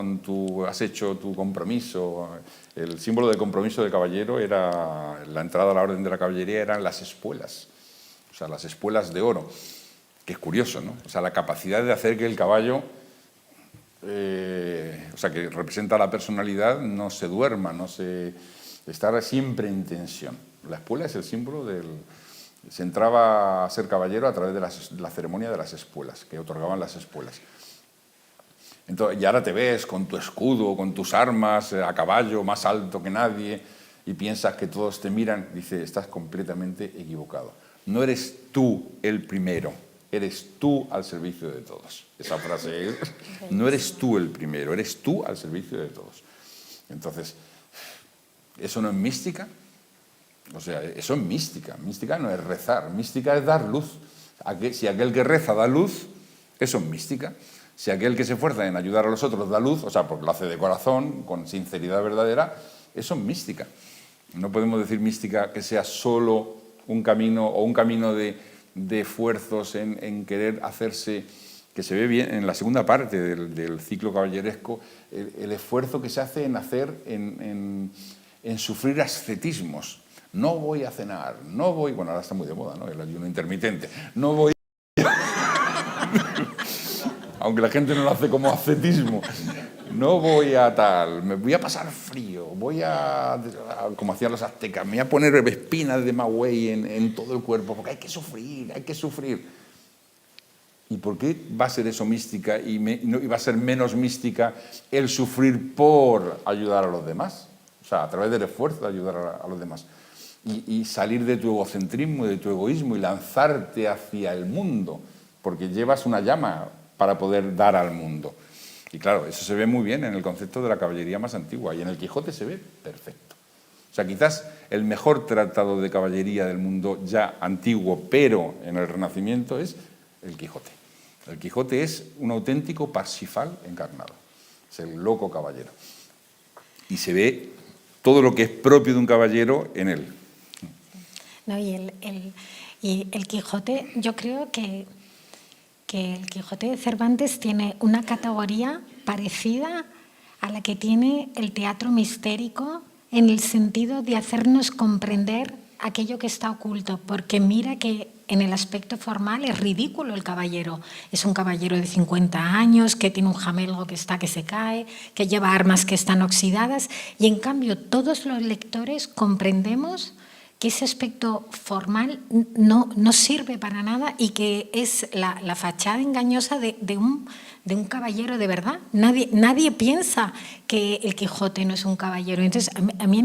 hecho tu compromiso. El símbolo de compromiso de caballero era, la entrada a la orden de la caballería eran las espuelas, o sea, las espuelas de oro. Que es curioso, ¿no? O sea, la capacidad de hacer que el caballo, o sea, que representa la personalidad, no se duerma, estar siempre en tensión. La espuela es el símbolo se entraba a ser caballero a través de la ceremonia de las espuelas, que otorgaban las espuelas. Entonces, y ahora te ves con tu escudo, con tus armas, a caballo, más alto que nadie, y piensas que todos te miran. Dice, estás completamente equivocado. No eres tú el primero. Eres tú al servicio de todos. Esa frase es, no eres tú el primero, eres tú al servicio de todos. Entonces, ¿eso no es mística? O sea, eso es mística. Mística no es rezar, mística es dar luz. Si aquel que reza da luz, eso es mística. Si aquel que se esfuerza en ayudar a los otros da luz, o sea, porque lo hace de corazón, con sinceridad verdadera, eso es mística. No podemos decir mística que sea solo un camino o un camino de esfuerzos en querer hacerse, que se ve bien en la segunda parte del ciclo caballeresco, el esfuerzo que se hace en sufrir ascetismos. No voy a cenar, no voy, bueno, ahora está muy de moda, ¿no? El ayuno intermitente, no voy aunque la gente no lo hace como ascetismo, no voy a tal, me voy a pasar frío, como hacían los aztecas, me voy a poner espinas de maguey en todo el cuerpo, porque hay que sufrir, hay que sufrir. ¿Y por qué va a ser eso mística y va a ser menos mística el sufrir por ayudar a los demás? O sea, a través del esfuerzo de ayudar a los demás. Y salir de tu egocentrismo, de tu egoísmo y lanzarte hacia el mundo, porque llevas una llama para poder dar al mundo. Y claro, eso se ve muy bien en el concepto de la caballería más antigua, y en el Quijote se ve perfecto. O sea, quizás el mejor tratado de caballería del mundo ya antiguo, pero en el Renacimiento, es el Quijote. El Quijote es un auténtico Parsifal encarnado, es el loco caballero. Y se ve todo lo que es propio de un caballero en él. No, y el Quijote, yo creo que el Quijote de Cervantes tiene una categoría parecida a la que tiene el teatro mistérico, en el sentido de hacernos comprender aquello que está oculto, porque mira que en el aspecto formal es ridículo el caballero. Es un caballero de 50 años, que tiene un jamelgo que se cae, que lleva armas que están oxidadas, y en cambio todos los lectores comprendemos que ese aspecto formal no sirve para nada y que es la fachada engañosa de un caballero de verdad. Nadie piensa que el Quijote no es un caballero. Entonces, a mí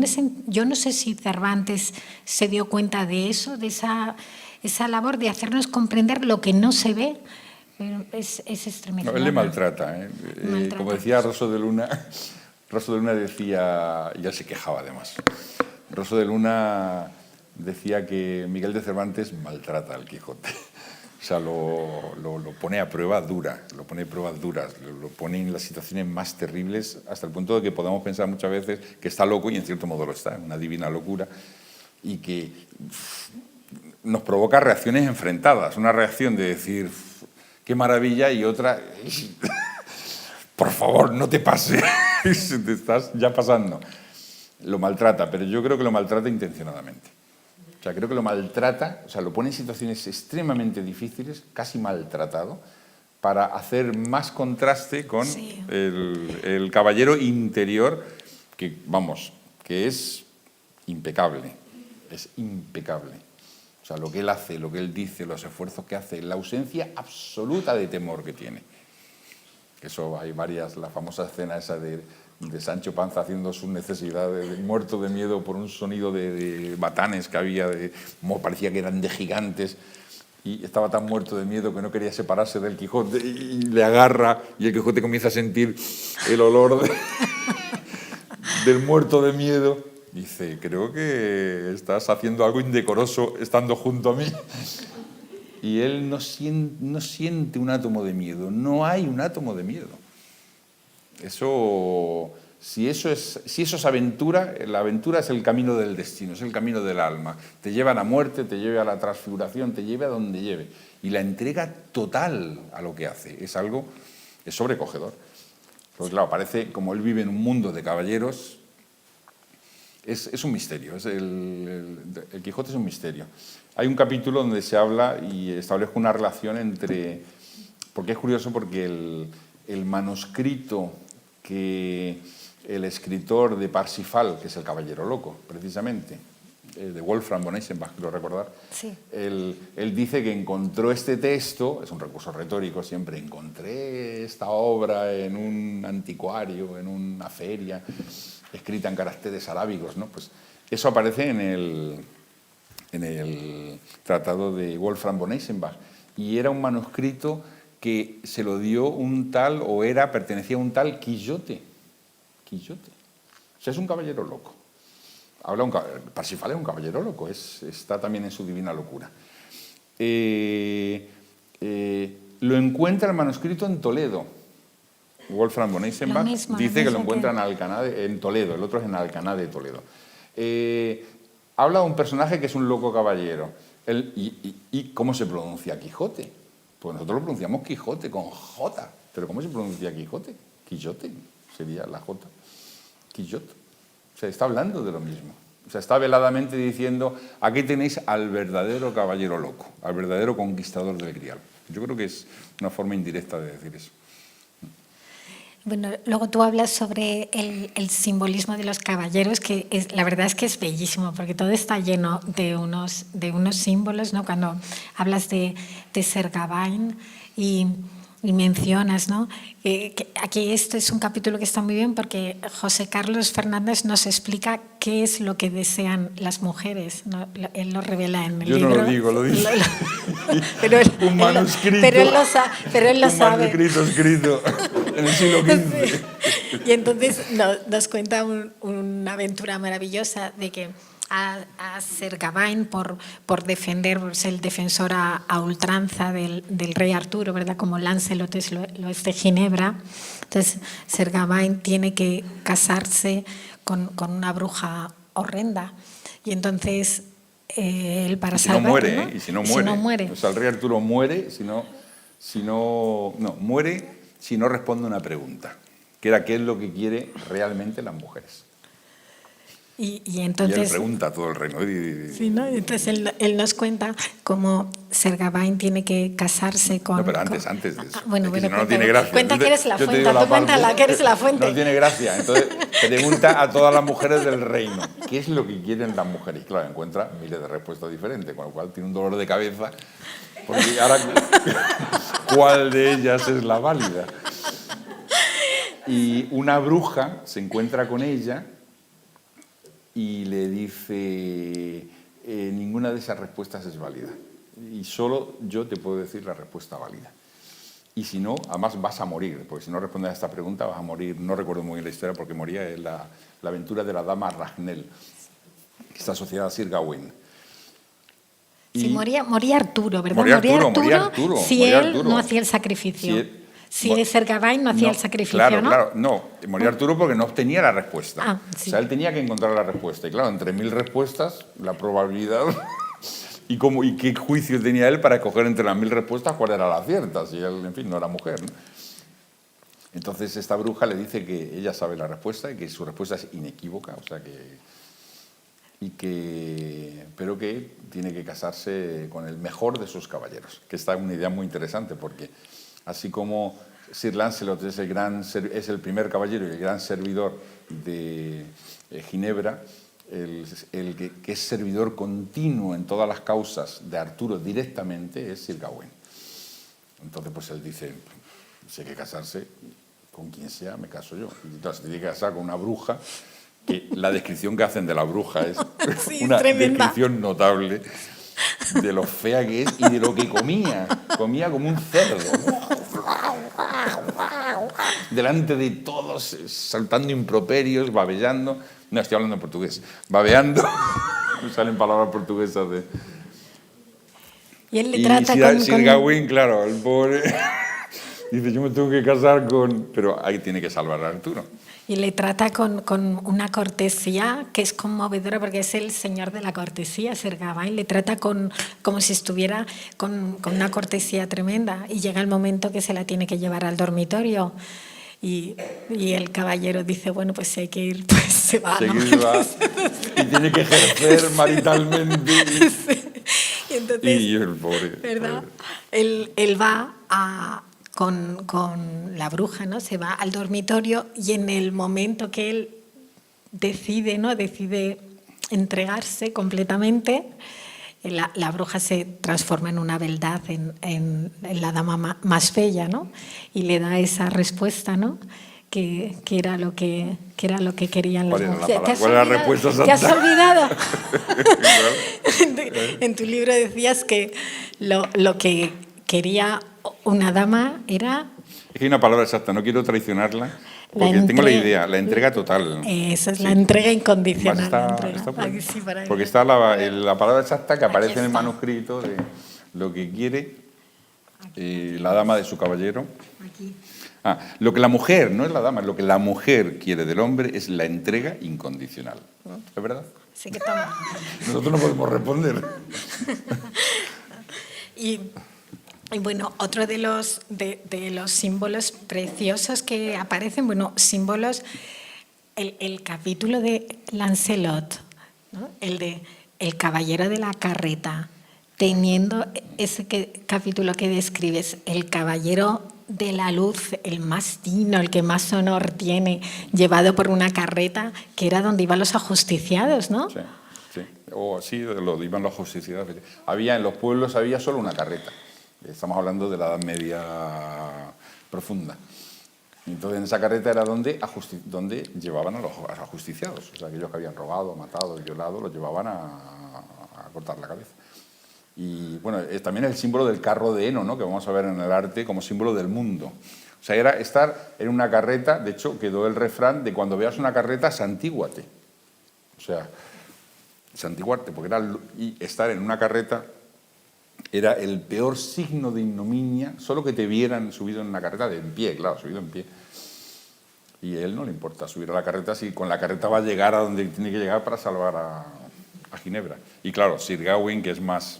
yo no sé si Cervantes se dio cuenta de eso, de esa labor de hacernos comprender lo que no se ve, pero es estremecedor. No, él le maltrata. Maltrata. Como decía Rosso de Luna decía, ya se quejaba además, Rosso de Luna decía que Miguel de Cervantes maltrata al Quijote. O sea, lo pone a prueba dura, lo pone en las situaciones más terribles, hasta el punto de que podamos pensar muchas veces que está loco, y en cierto modo lo está, una divina locura, y que nos provoca reacciones enfrentadas. Una reacción de decir, qué maravilla, y otra, por favor, no te pase, te estás ya pasando. Lo maltrata, pero yo creo que lo maltrata intencionadamente. O sea, creo que lo maltrata, o sea, lo pone en situaciones extremadamente difíciles, casi maltratado, para hacer más contraste con Sí. el caballero interior, que, vamos, que es impecable, es impecable. O sea, lo que él hace, lo que él dice, los esfuerzos que hace, la ausencia absoluta de temor que tiene. Eso hay varias, la famosa escena esa de Sancho Panza haciendo sus necesidades, muerto de miedo por un sonido de batanes que había, parecía que eran de gigantes, y estaba tan muerto de miedo que no quería separarse del Quijote, y le agarra, y el Quijote comienza a sentir el olor del muerto de miedo. Dice, creo que estás haciendo algo indecoroso estando junto a mí. Y él no siente un átomo de miedo, no hay un átomo de miedo. Si eso es aventura, la aventura es el camino del destino, es el camino del alma. Te lleva a la muerte, te lleva a la transfiguración, te lleva a donde lleve. Y la entrega total a lo que hace es sobrecogedor. Porque claro, parece, como él vive en un mundo de caballeros, es un misterio, el Quijote es un misterio. Hay un capítulo donde se habla y establece una relación entre... Porque es curioso porque el manuscrito que el escritor de Parsifal, que es el Caballero Loco, precisamente, de Wolfram von Eichenbach, creo recordar, Sí. él dice que encontró este texto, es un recurso retórico siempre, encontré esta obra en un anticuario, en una feria, escrita en caracteres arábigos, ¿no? Pues eso aparece en el tratado de Wolfram von Eichenbach, y era un manuscrito que se lo dio un tal, pertenecía a un tal Quillote. Quillote. O sea, es un caballero loco. Parsifal es un caballero loco, está también en su divina locura. Lo encuentra el manuscrito en Toledo. Wolfram von Eichenbach dice que lo encuentra en Toledo, el otro es en Alcaná de Toledo. Habla de un personaje que es un loco caballero. ¿Y cómo se pronuncia Quijote? Pues nosotros lo pronunciamos Quijote con J, pero ¿cómo se pronuncia Quijote? Quillote sería la J. Quillote. O sea, está hablando de lo mismo. O sea, está veladamente diciendo, aquí tenéis al verdadero caballero loco, al verdadero conquistador del Grial. Yo creo que es una forma indirecta de decir eso. Bueno, luego tú hablas sobre el simbolismo de los caballeros, que la verdad es que es bellísimo, porque todo está lleno de unos símbolos, ¿no? Cuando hablas de Sir Gawain y mencionas, ¿no? Que aquí esto es un capítulo que está muy bien porque José Carlos Fernández nos explica qué es lo que desean las mujeres, ¿no? Él lo revela en el libro. Yo no lo digo, lo dice. Un manuscrito. Pero él lo sabe. Un manuscrito escrito en el siglo XV. Sí. Y entonces nos cuenta una aventura maravillosa de que a Sir Gawain por defender, por ser el defensor a ultranza del rey Arturo, ¿verdad? Como Lancelot lo es de Ginebra. Entonces Sir Gawain tiene que casarse con una bruja horrenda. Y entonces él para salvarlo... Y si no muere. O sea, el rey Arturo muere muere si no responde una pregunta, que era qué es lo que quiere realmente las mujeres. Y entonces, y él pregunta a todo el reino. Sí, ¿no? Entonces él nos cuenta cómo Sir Gawain tiene que casarse con... No, pero antes de eso. Bueno, si no tiene gracia. Cuenta que eres la fuente, tú cuéntala que eres la fuente. No tiene gracia. Entonces pregunta a todas las mujeres del reino, ¿qué es lo que quieren las mujeres? Y claro, encuentra miles de respuestas diferentes, con lo cual tiene un dolor de cabeza, porque ahora, ¿cuál de ellas es la válida? Y una bruja se encuentra con ella y le dice, ninguna de esas respuestas es válida. Y solo yo te puedo decir la respuesta válida. Y si no, además vas a morir, porque si no respondes a esta pregunta vas a morir. No recuerdo muy bien la historia porque moría en la aventura de la dama Ragnell, que está asociada a Sir Gawain. Sí, moría Arturo, ¿verdad? Moría Arturo si él no hacía el sacrificio. Si Sir Gawain no hacía el sacrificio, claro, ¿no? Claro, no. Moría Arturo porque no obtenía la respuesta. Sí. O sea, él tenía que encontrar la respuesta. Y claro, entre 1000 respuestas, la probabilidad... ¿Y qué juicio tenía él para escoger entre las 1000 respuestas cuál era la cierta? Si él, en fin, no era mujer, ¿no? Entonces esta bruja le dice que ella sabe la respuesta y que su respuesta es inequívoca, o sea que... pero que tiene que casarse con el mejor de sus caballeros, que esta es una idea muy interesante, porque así como Sir Lancelot es el primer caballero y el gran servidor de Ginebra, el que es servidor continuo en todas las causas de Arturo directamente es Sir Gawain. Entonces pues él dice, si hay que casarse con quien sea, me caso yo. Y entonces tiene que casar con una bruja, que la descripción que hacen de la bruja es sí, una tremenda. descripción notable de lo fea que es y de lo que comía. Comía como un cerdo, delante de todos, saltando improperios, babellando. No, estoy hablando en portugués. Babeando. Me salen palabras portuguesas de... Y él le trata Sir Gawain, claro, el pobre... Dice, yo me tengo que casar con... Pero ahí tiene que salvar a Arturo. Y le trata con una cortesía que es conmovedora, porque es el señor de la cortesía, Sir Gawain. Le trata como si estuviera con una cortesía tremenda. Y llega el momento que se la tiene que llevar al dormitorio. Y el caballero dice, bueno, pues si hay que ir, pues se va, ¿no? Y tiene que ejercer maritalmente. Sí. Y entonces, y el pobre... ¿verdad? Él va con la bruja, ¿no? Se va al dormitorio y en el momento que él decide entregarse completamente, la bruja se transforma en una beldad, en la dama más bella, ¿no? Y le da esa respuesta, ¿no? Que era lo que querían las mujeres. ¿Cuál era la respuesta exacta? ¿Te has olvidado? En tu libro decías que lo que quería una dama era... Es que hay una palabra exacta, no quiero traicionarla, porque tengo la idea, la entrega total. Esa es la entrega incondicional. Porque está la palabra exacta que aparece en el manuscrito de lo que quiere la dama de su caballero. Aquí. Lo que la mujer, no es la dama, lo que la mujer quiere del hombre es la entrega incondicional. ¿Es verdad? Sí que toma. Nosotros no podemos responder. Y bueno, otro de los símbolos preciosos que aparecen, bueno, símbolos, el capítulo de Lancelot, ¿no? El de el caballero de la carreta, teniendo ese capítulo que describes, el caballero de la luz, el más digno, el que más honor tiene, llevado por una carreta, que era donde iban los ajusticiados, ¿no? Sí, sí. Lo iban los ajusticiados. En los pueblos había solo una carreta. Estamos hablando de la Edad Media profunda. Entonces, en esa carreta era donde llevaban a los ajusticiados. O sea, aquellos que habían robado, matado, violado, los llevaban a cortar la cabeza. Y bueno, también el símbolo del carro de heno, ¿no? Que vamos a ver en el arte como símbolo del mundo. O sea, era estar en una carreta. De hecho, quedó el refrán de cuando veas una carreta, santíguate. O sea, santiguarte, porque estar en una carreta era el peor signo de ignominia, solo que te vieran subido en una carreta de en pie, claro, subido en pie. Y a él no le importa subir a la carreta si con la carreta va a llegar a donde tiene que llegar para salvar a Ginebra. Y claro, Sir Gawain, que es más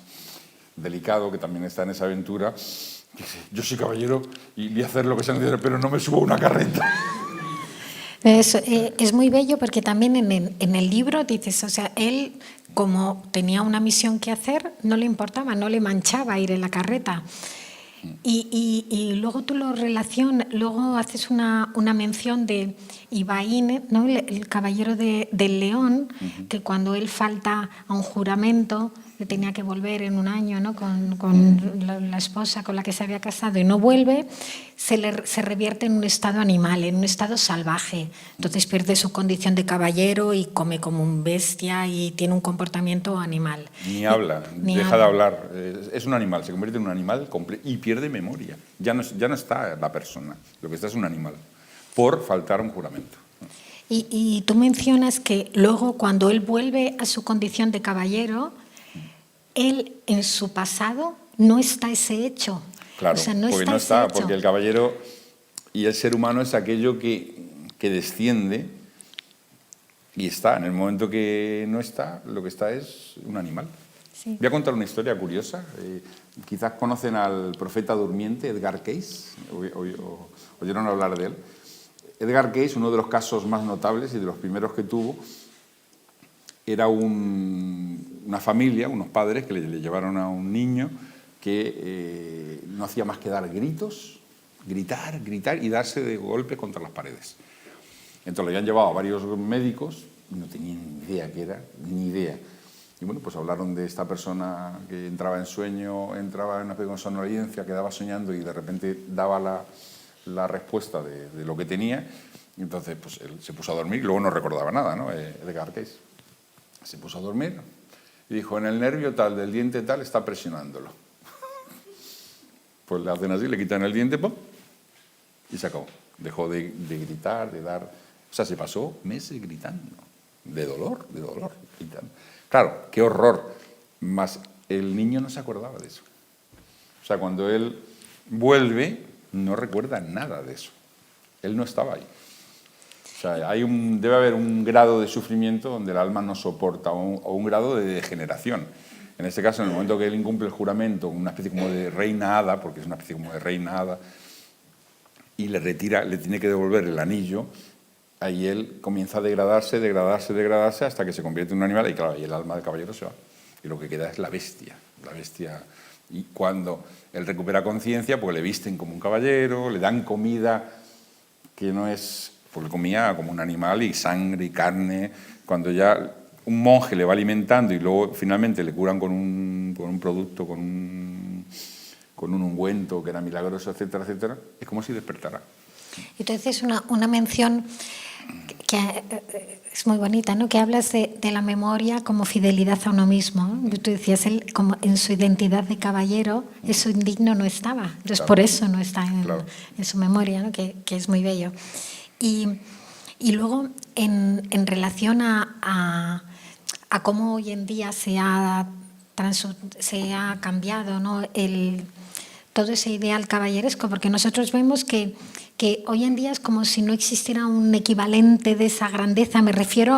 delicado, que también está en esa aventura, dice, yo soy caballero y voy a hacer lo que sea necesario, pero no me subo a una carreta. Es muy bello porque también en el libro dices, o sea, él como tenía una misión que hacer, no le importaba, no le manchaba ir en la carreta. Y luego tú luego haces una mención de Ivaín, ¿no? El caballero del León, que cuando él falta a un juramento, que tenía que volver en un año, ¿no? con la esposa con la que se había casado y no vuelve, se revierte en un estado animal, en un estado salvaje. Entonces pierde su condición de caballero y come como un bestia y tiene un comportamiento animal. Ni habla, deja de hablar. Es un animal, se convierte en un animal y pierde memoria. Ya no está la persona, lo que está es un animal, por faltar a un juramento. Y tú mencionas que luego cuando él vuelve a su condición de caballero, él en su pasado no está ese hecho. Claro, o sea, no porque está no ese está, hecho. porque el caballero y el ser humano es aquello que desciende y está. En el momento que no está, lo que está es un animal. Sí. Voy a contar una historia curiosa. Quizás conocen al profeta durmiente, Edgar Cayce, oyeron hablar de él. Edgar Cayce, uno de los casos más notables y de los primeros que tuvo, era una familia, unos padres que le llevaron a un niño que no hacía más que dar gritos, gritar y darse de golpe contra las paredes. Entonces lo habían llevado a varios médicos y no tenían ni idea qué era, ni idea. Y bueno, pues hablaron de esta persona que entraba en sueño, entraba en una especie de somnolencia, quedaba soñando y de repente daba la respuesta de lo que tenía. Y entonces pues él se puso a dormir y luego no recordaba nada, ¿no? Edgar Cayce. Se puso a dormir y dijo, en el nervio tal, del diente tal, está presionándolo. Pues le hacen así, le quitan el diente, ¡pum! Y se acabó. Dejó de gritar, de dar... O sea, se pasó meses gritando, de dolor, gritando. Claro, qué horror, más el niño no se acordaba de eso. O sea, cuando él vuelve, no recuerda nada de eso. Él no estaba ahí. O sea, debe haber un grado de sufrimiento donde el alma no soporta, o un grado de degeneración. En este caso, en el momento que él incumple el juramento, una especie como de reina hada, porque es una especie como de reina hada, y le tiene que devolver el anillo, ahí él comienza a degradarse hasta que se convierte en un animal y claro, ahí el alma del caballero se va. Y lo que queda es la bestia. Y cuando él recupera conciencia, pues le visten como un caballero, le dan comida que no es... Pues le comía como un animal y sangre y carne. Cuando ya un monje le va alimentando y luego finalmente le curan con un producto, con un ungüento que era milagroso, etcétera, etcétera, es como si despertara. Entonces, una mención que es muy bonita, ¿no? Que hablas de la memoria como fidelidad a uno mismo, ¿no? Tú decías, él como en su identidad de caballero, eso indigno no estaba. Entonces, claro, por eso no está en su memoria, ¿no? Que es muy bello. Y luego, en relación a cómo hoy en día se ha cambiado, ¿no? Todo ese ideal caballeresco, porque nosotros vemos que hoy en día es como si no existiera un equivalente de esa grandeza.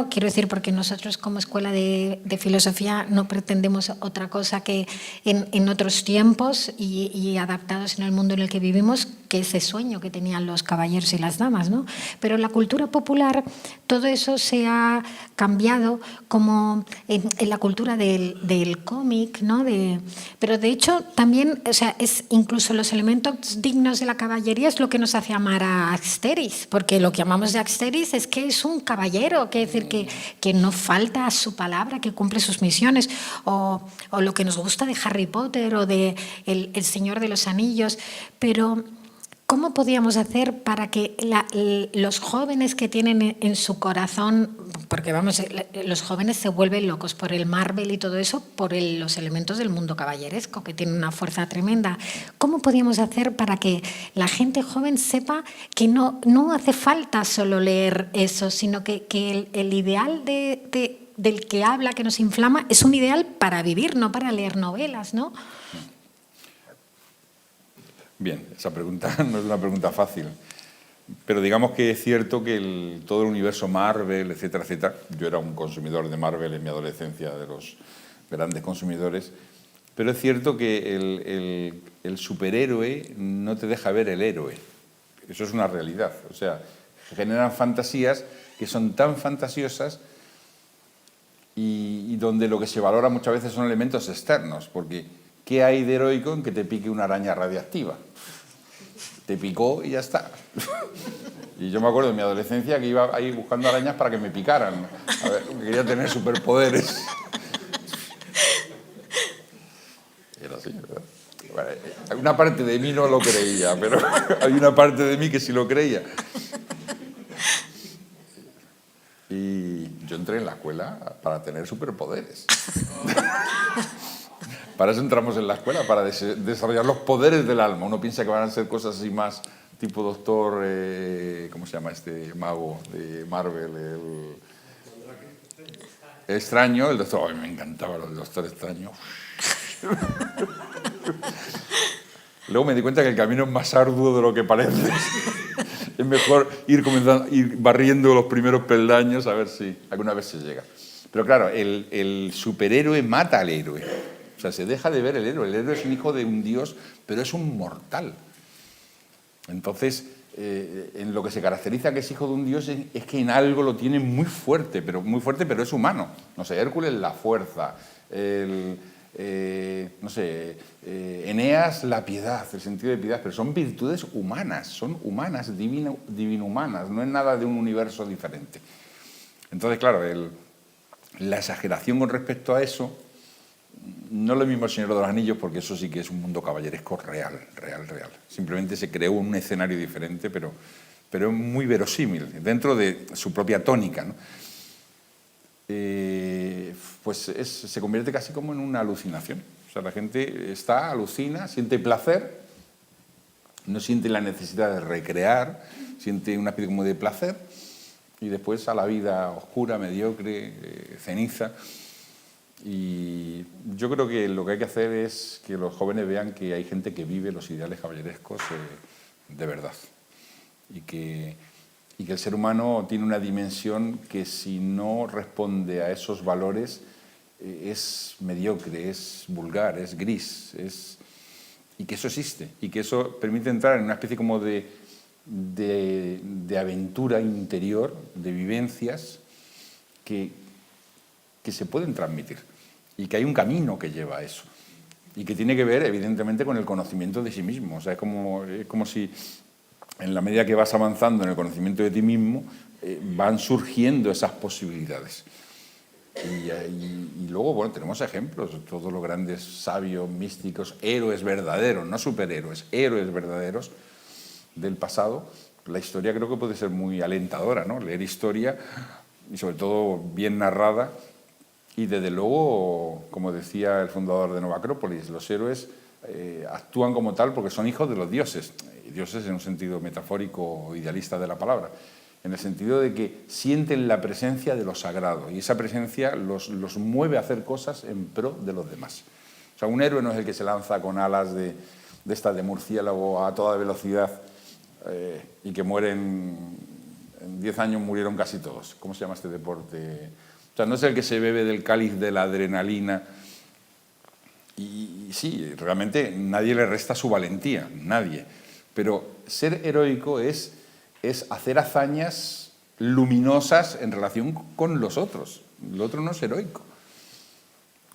Quiero decir, porque nosotros como escuela de filosofía no pretendemos otra cosa que en otros tiempos y adaptados en el mundo en el que vivimos, que ese sueño que tenían los caballeros y las damas, ¿no? Pero en la cultura popular todo eso se ha cambiado, como en la cultura del cómic, ¿no? Pero de hecho también, o sea, es incluso los elementos dignos de la caballería es lo que nos hace amar a Asterix, porque lo que amamos de Asterix es que es un caballero, que decir que no falta a su palabra, que cumple sus misiones, o lo que nos gusta de Harry Potter o de El Señor de los Anillos, pero ¿cómo podríamos hacer para que los jóvenes que tienen en su corazón, porque vamos, los jóvenes se vuelven locos por el Marvel y todo eso, por los elementos del mundo caballeresco, que tienen una fuerza tremenda? ¿Cómo podríamos hacer para que la gente joven sepa que no hace falta solo leer eso, sino que el ideal del que habla, que nos inflama, es un ideal para vivir, no para leer novelas, ¿no? Bien, esa pregunta no es una pregunta fácil, pero digamos que es cierto que todo el universo Marvel, etcétera, etcétera, yo era un consumidor de Marvel en mi adolescencia, de los grandes consumidores, pero es cierto que el superhéroe no te deja ver el héroe, eso es una realidad, o sea, generan fantasías que son tan fantasiosas y donde lo que se valora muchas veces son elementos externos, porque ¿qué hay de heroico en que te pique una araña radiactiva? Te picó y ya está. Y yo me acuerdo de mi adolescencia que iba ahí buscando arañas para que me picaran. A ver, quería tener superpoderes. Era así, ¿verdad? Bueno, una parte de mí no lo creía, pero hay una parte de mí que sí lo creía. Y yo entré en la escuela para tener superpoderes. Para eso entramos en la escuela, para desarrollar los poderes del alma. Uno piensa que van a ser cosas así más tipo doctor, ¿cómo se llama este mago de Marvel? El extraño, el doctor, me encantaba el doctor extraño. Luego me di cuenta que el camino es más arduo de lo que parece. Es mejor ir barriendo los primeros peldaños a ver si alguna vez se llega. Pero claro, el superhéroe mata al héroe. O sea, se deja de ver el héroe. El héroe es un hijo de un dios, pero es un mortal. Entonces, en lo que se caracteriza que es hijo de un dios es que en algo lo tiene muy fuerte, pero es humano. No sé, Hércules la fuerza, no sé, Eneas la piedad, el sentido de piedad, pero son virtudes humanas, son humanas, divino-humanas, no es nada de un universo diferente. Entonces, claro, la exageración con respecto a eso no es lo mismo el Señor de los Anillos, porque eso sí que es un mundo caballeresco real. Simplemente se creó un escenario diferente, pero es muy verosímil, dentro de su propia tónica, ¿no? Pues se convierte casi como en una alucinación. O sea, la gente alucina, siente placer, no siente la necesidad de recrear, siente una especie como de placer, y después a la vida oscura, mediocre, ceniza. Y yo creo que lo que hay que hacer es que los jóvenes vean que hay gente que vive los ideales caballerescos de verdad. Y que el ser humano tiene una dimensión que, si no responde a esos valores, es mediocre, es vulgar, es gris, y que eso existe, y que eso permite entrar en una especie como de aventura interior, de vivencias que se pueden transmitir, y que hay un camino que lleva a eso, y que tiene que ver, evidentemente, con el conocimiento de sí mismo. O sea, es como si, en la medida que vas avanzando en el conocimiento de ti mismo, van surgiendo esas posibilidades. Y luego, bueno, tenemos ejemplos, todos los grandes sabios, místicos, héroes verdaderos, no superhéroes, héroes verdaderos del pasado. La historia creo que puede ser muy alentadora, ¿no? Leer historia, y sobre todo bien narrada, y desde luego, como decía el fundador de Nova Acrópolis, los héroes actúan como tal porque son hijos de los dioses, dioses en un sentido metafórico o idealista de la palabra, en el sentido de que sienten la presencia de lo sagrado, y esa presencia los mueve a hacer cosas en pro de los demás. O sea, un héroe no es el que se lanza con alas de estas de murciélago a toda velocidad y que mueren, en 10 años murieron casi todos. ¿Cómo se llama este deporte? O sea, no es el que se bebe del cáliz de la adrenalina. Y sí, realmente nadie le resta su valentía, nadie. Pero ser heroico es hacer hazañas luminosas en relación con los otros. Lo otro no es heroico.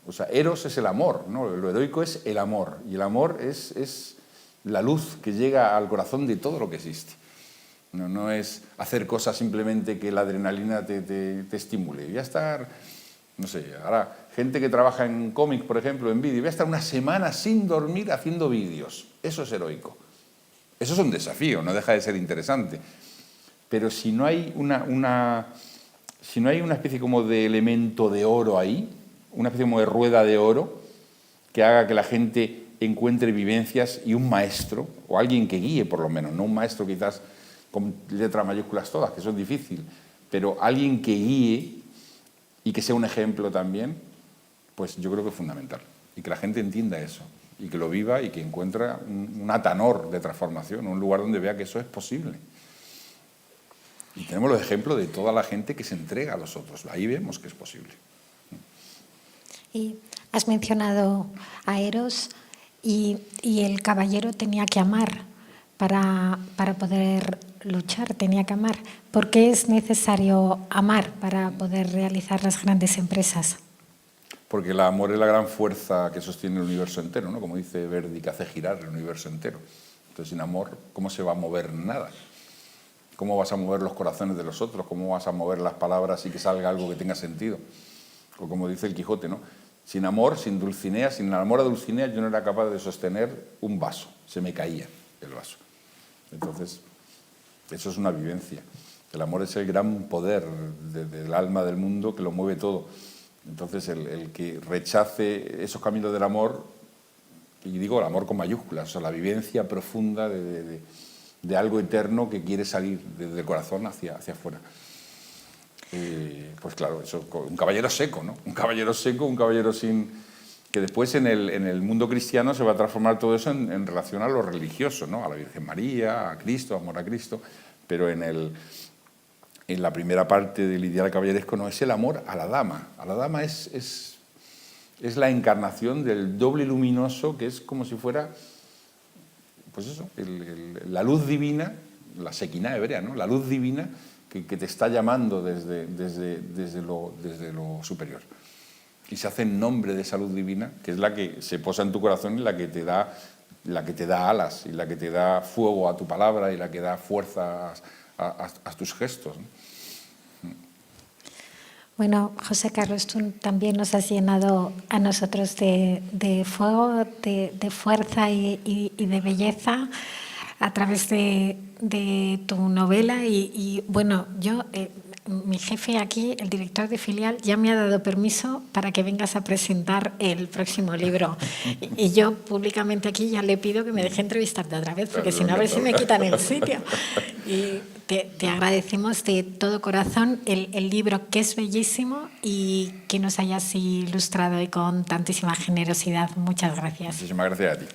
O sea, eros es el amor, ¿no? Lo heroico es el amor. Y el amor es la luz que llega al corazón de todo lo que existe. No es hacer cosas simplemente que la adrenalina te estimule. Voy a estar, no sé, ahora, gente que trabaja en cómics, por ejemplo, en vídeo, voy a estar una semana sin dormir haciendo vídeos. Eso es heroico. Eso es un desafío, no deja de ser interesante. Pero si no hay una especie como de elemento de oro ahí, una especie como de rueda de oro, que haga que la gente encuentre vivencias, y un maestro, o alguien que guíe por lo menos, no un maestro quizás con letras mayúsculas todas, que eso es difícil, pero alguien que guíe y que sea un ejemplo también, pues yo creo que es fundamental. Y que la gente entienda eso, y que lo viva, y que encuentre un atanor de transformación, un lugar donde vea que eso es posible. Y tenemos los ejemplos de toda la gente que se entrega a los otros. Ahí vemos que es posible. Y has mencionado a Eros, y el caballero tenía que amar para poder luchar, tenía que amar. ¿Por qué es necesario amar para poder realizar las grandes empresas? Porque el amor es la gran fuerza que sostiene el universo entero, ¿no? Como dice Verdi, que hace girar el universo entero. Entonces, sin amor, ¿cómo se va a mover nada? ¿Cómo vas a mover los corazones de los otros? ¿Cómo vas a mover las palabras y que salga algo que tenga sentido? O como dice el Quijote, ¿no? Sin amor, sin Dulcinea, sin el amor a Dulcinea, yo no era capaz de sostener un vaso. Se me caía el vaso. Entonces, eso es una vivencia. El amor es el gran poder del alma del mundo que lo mueve todo. Entonces, el que rechace esos caminos del amor, y digo el amor con mayúsculas, o sea, la vivencia profunda de algo eterno que quiere salir desde el corazón hacia afuera. Pues claro, eso, un caballero seco, ¿no? Un caballero seco, un caballero sin... que después en el mundo cristiano se va a transformar todo eso en relación a lo religioso, ¿no? A la Virgen María, a Cristo, amor a Cristo, pero en la primera parte del ideal caballeresco no es el amor a la dama. A la dama es la encarnación del doble luminoso, que es como si fuera, pues eso, la luz divina, la Shekinah hebrea, ¿no? La luz divina que te está llamando desde lo superior. Y se hace en nombre de esa luz divina, que es la que se posa en tu corazón y la que te da alas, y la que te da fuego a tu palabra, y la que da fuerza a tus gestos, ¿no? Bueno, José Carlos, tú también nos has llenado a nosotros de fuego, de fuerza y de belleza a través de tu novela. Y bueno, yo, mi jefe aquí, el director de filial, ya me ha dado permiso para que vengas a presentar el próximo libro. Y yo públicamente aquí ya le pido que me deje entrevistarte otra vez, porque si no, a ver si me quitan el sitio. Y te agradecemos de todo corazón el libro, que es bellísimo, y que nos hayas ilustrado y con tantísima generosidad. Muchas gracias. Muchísimas gracias a ti.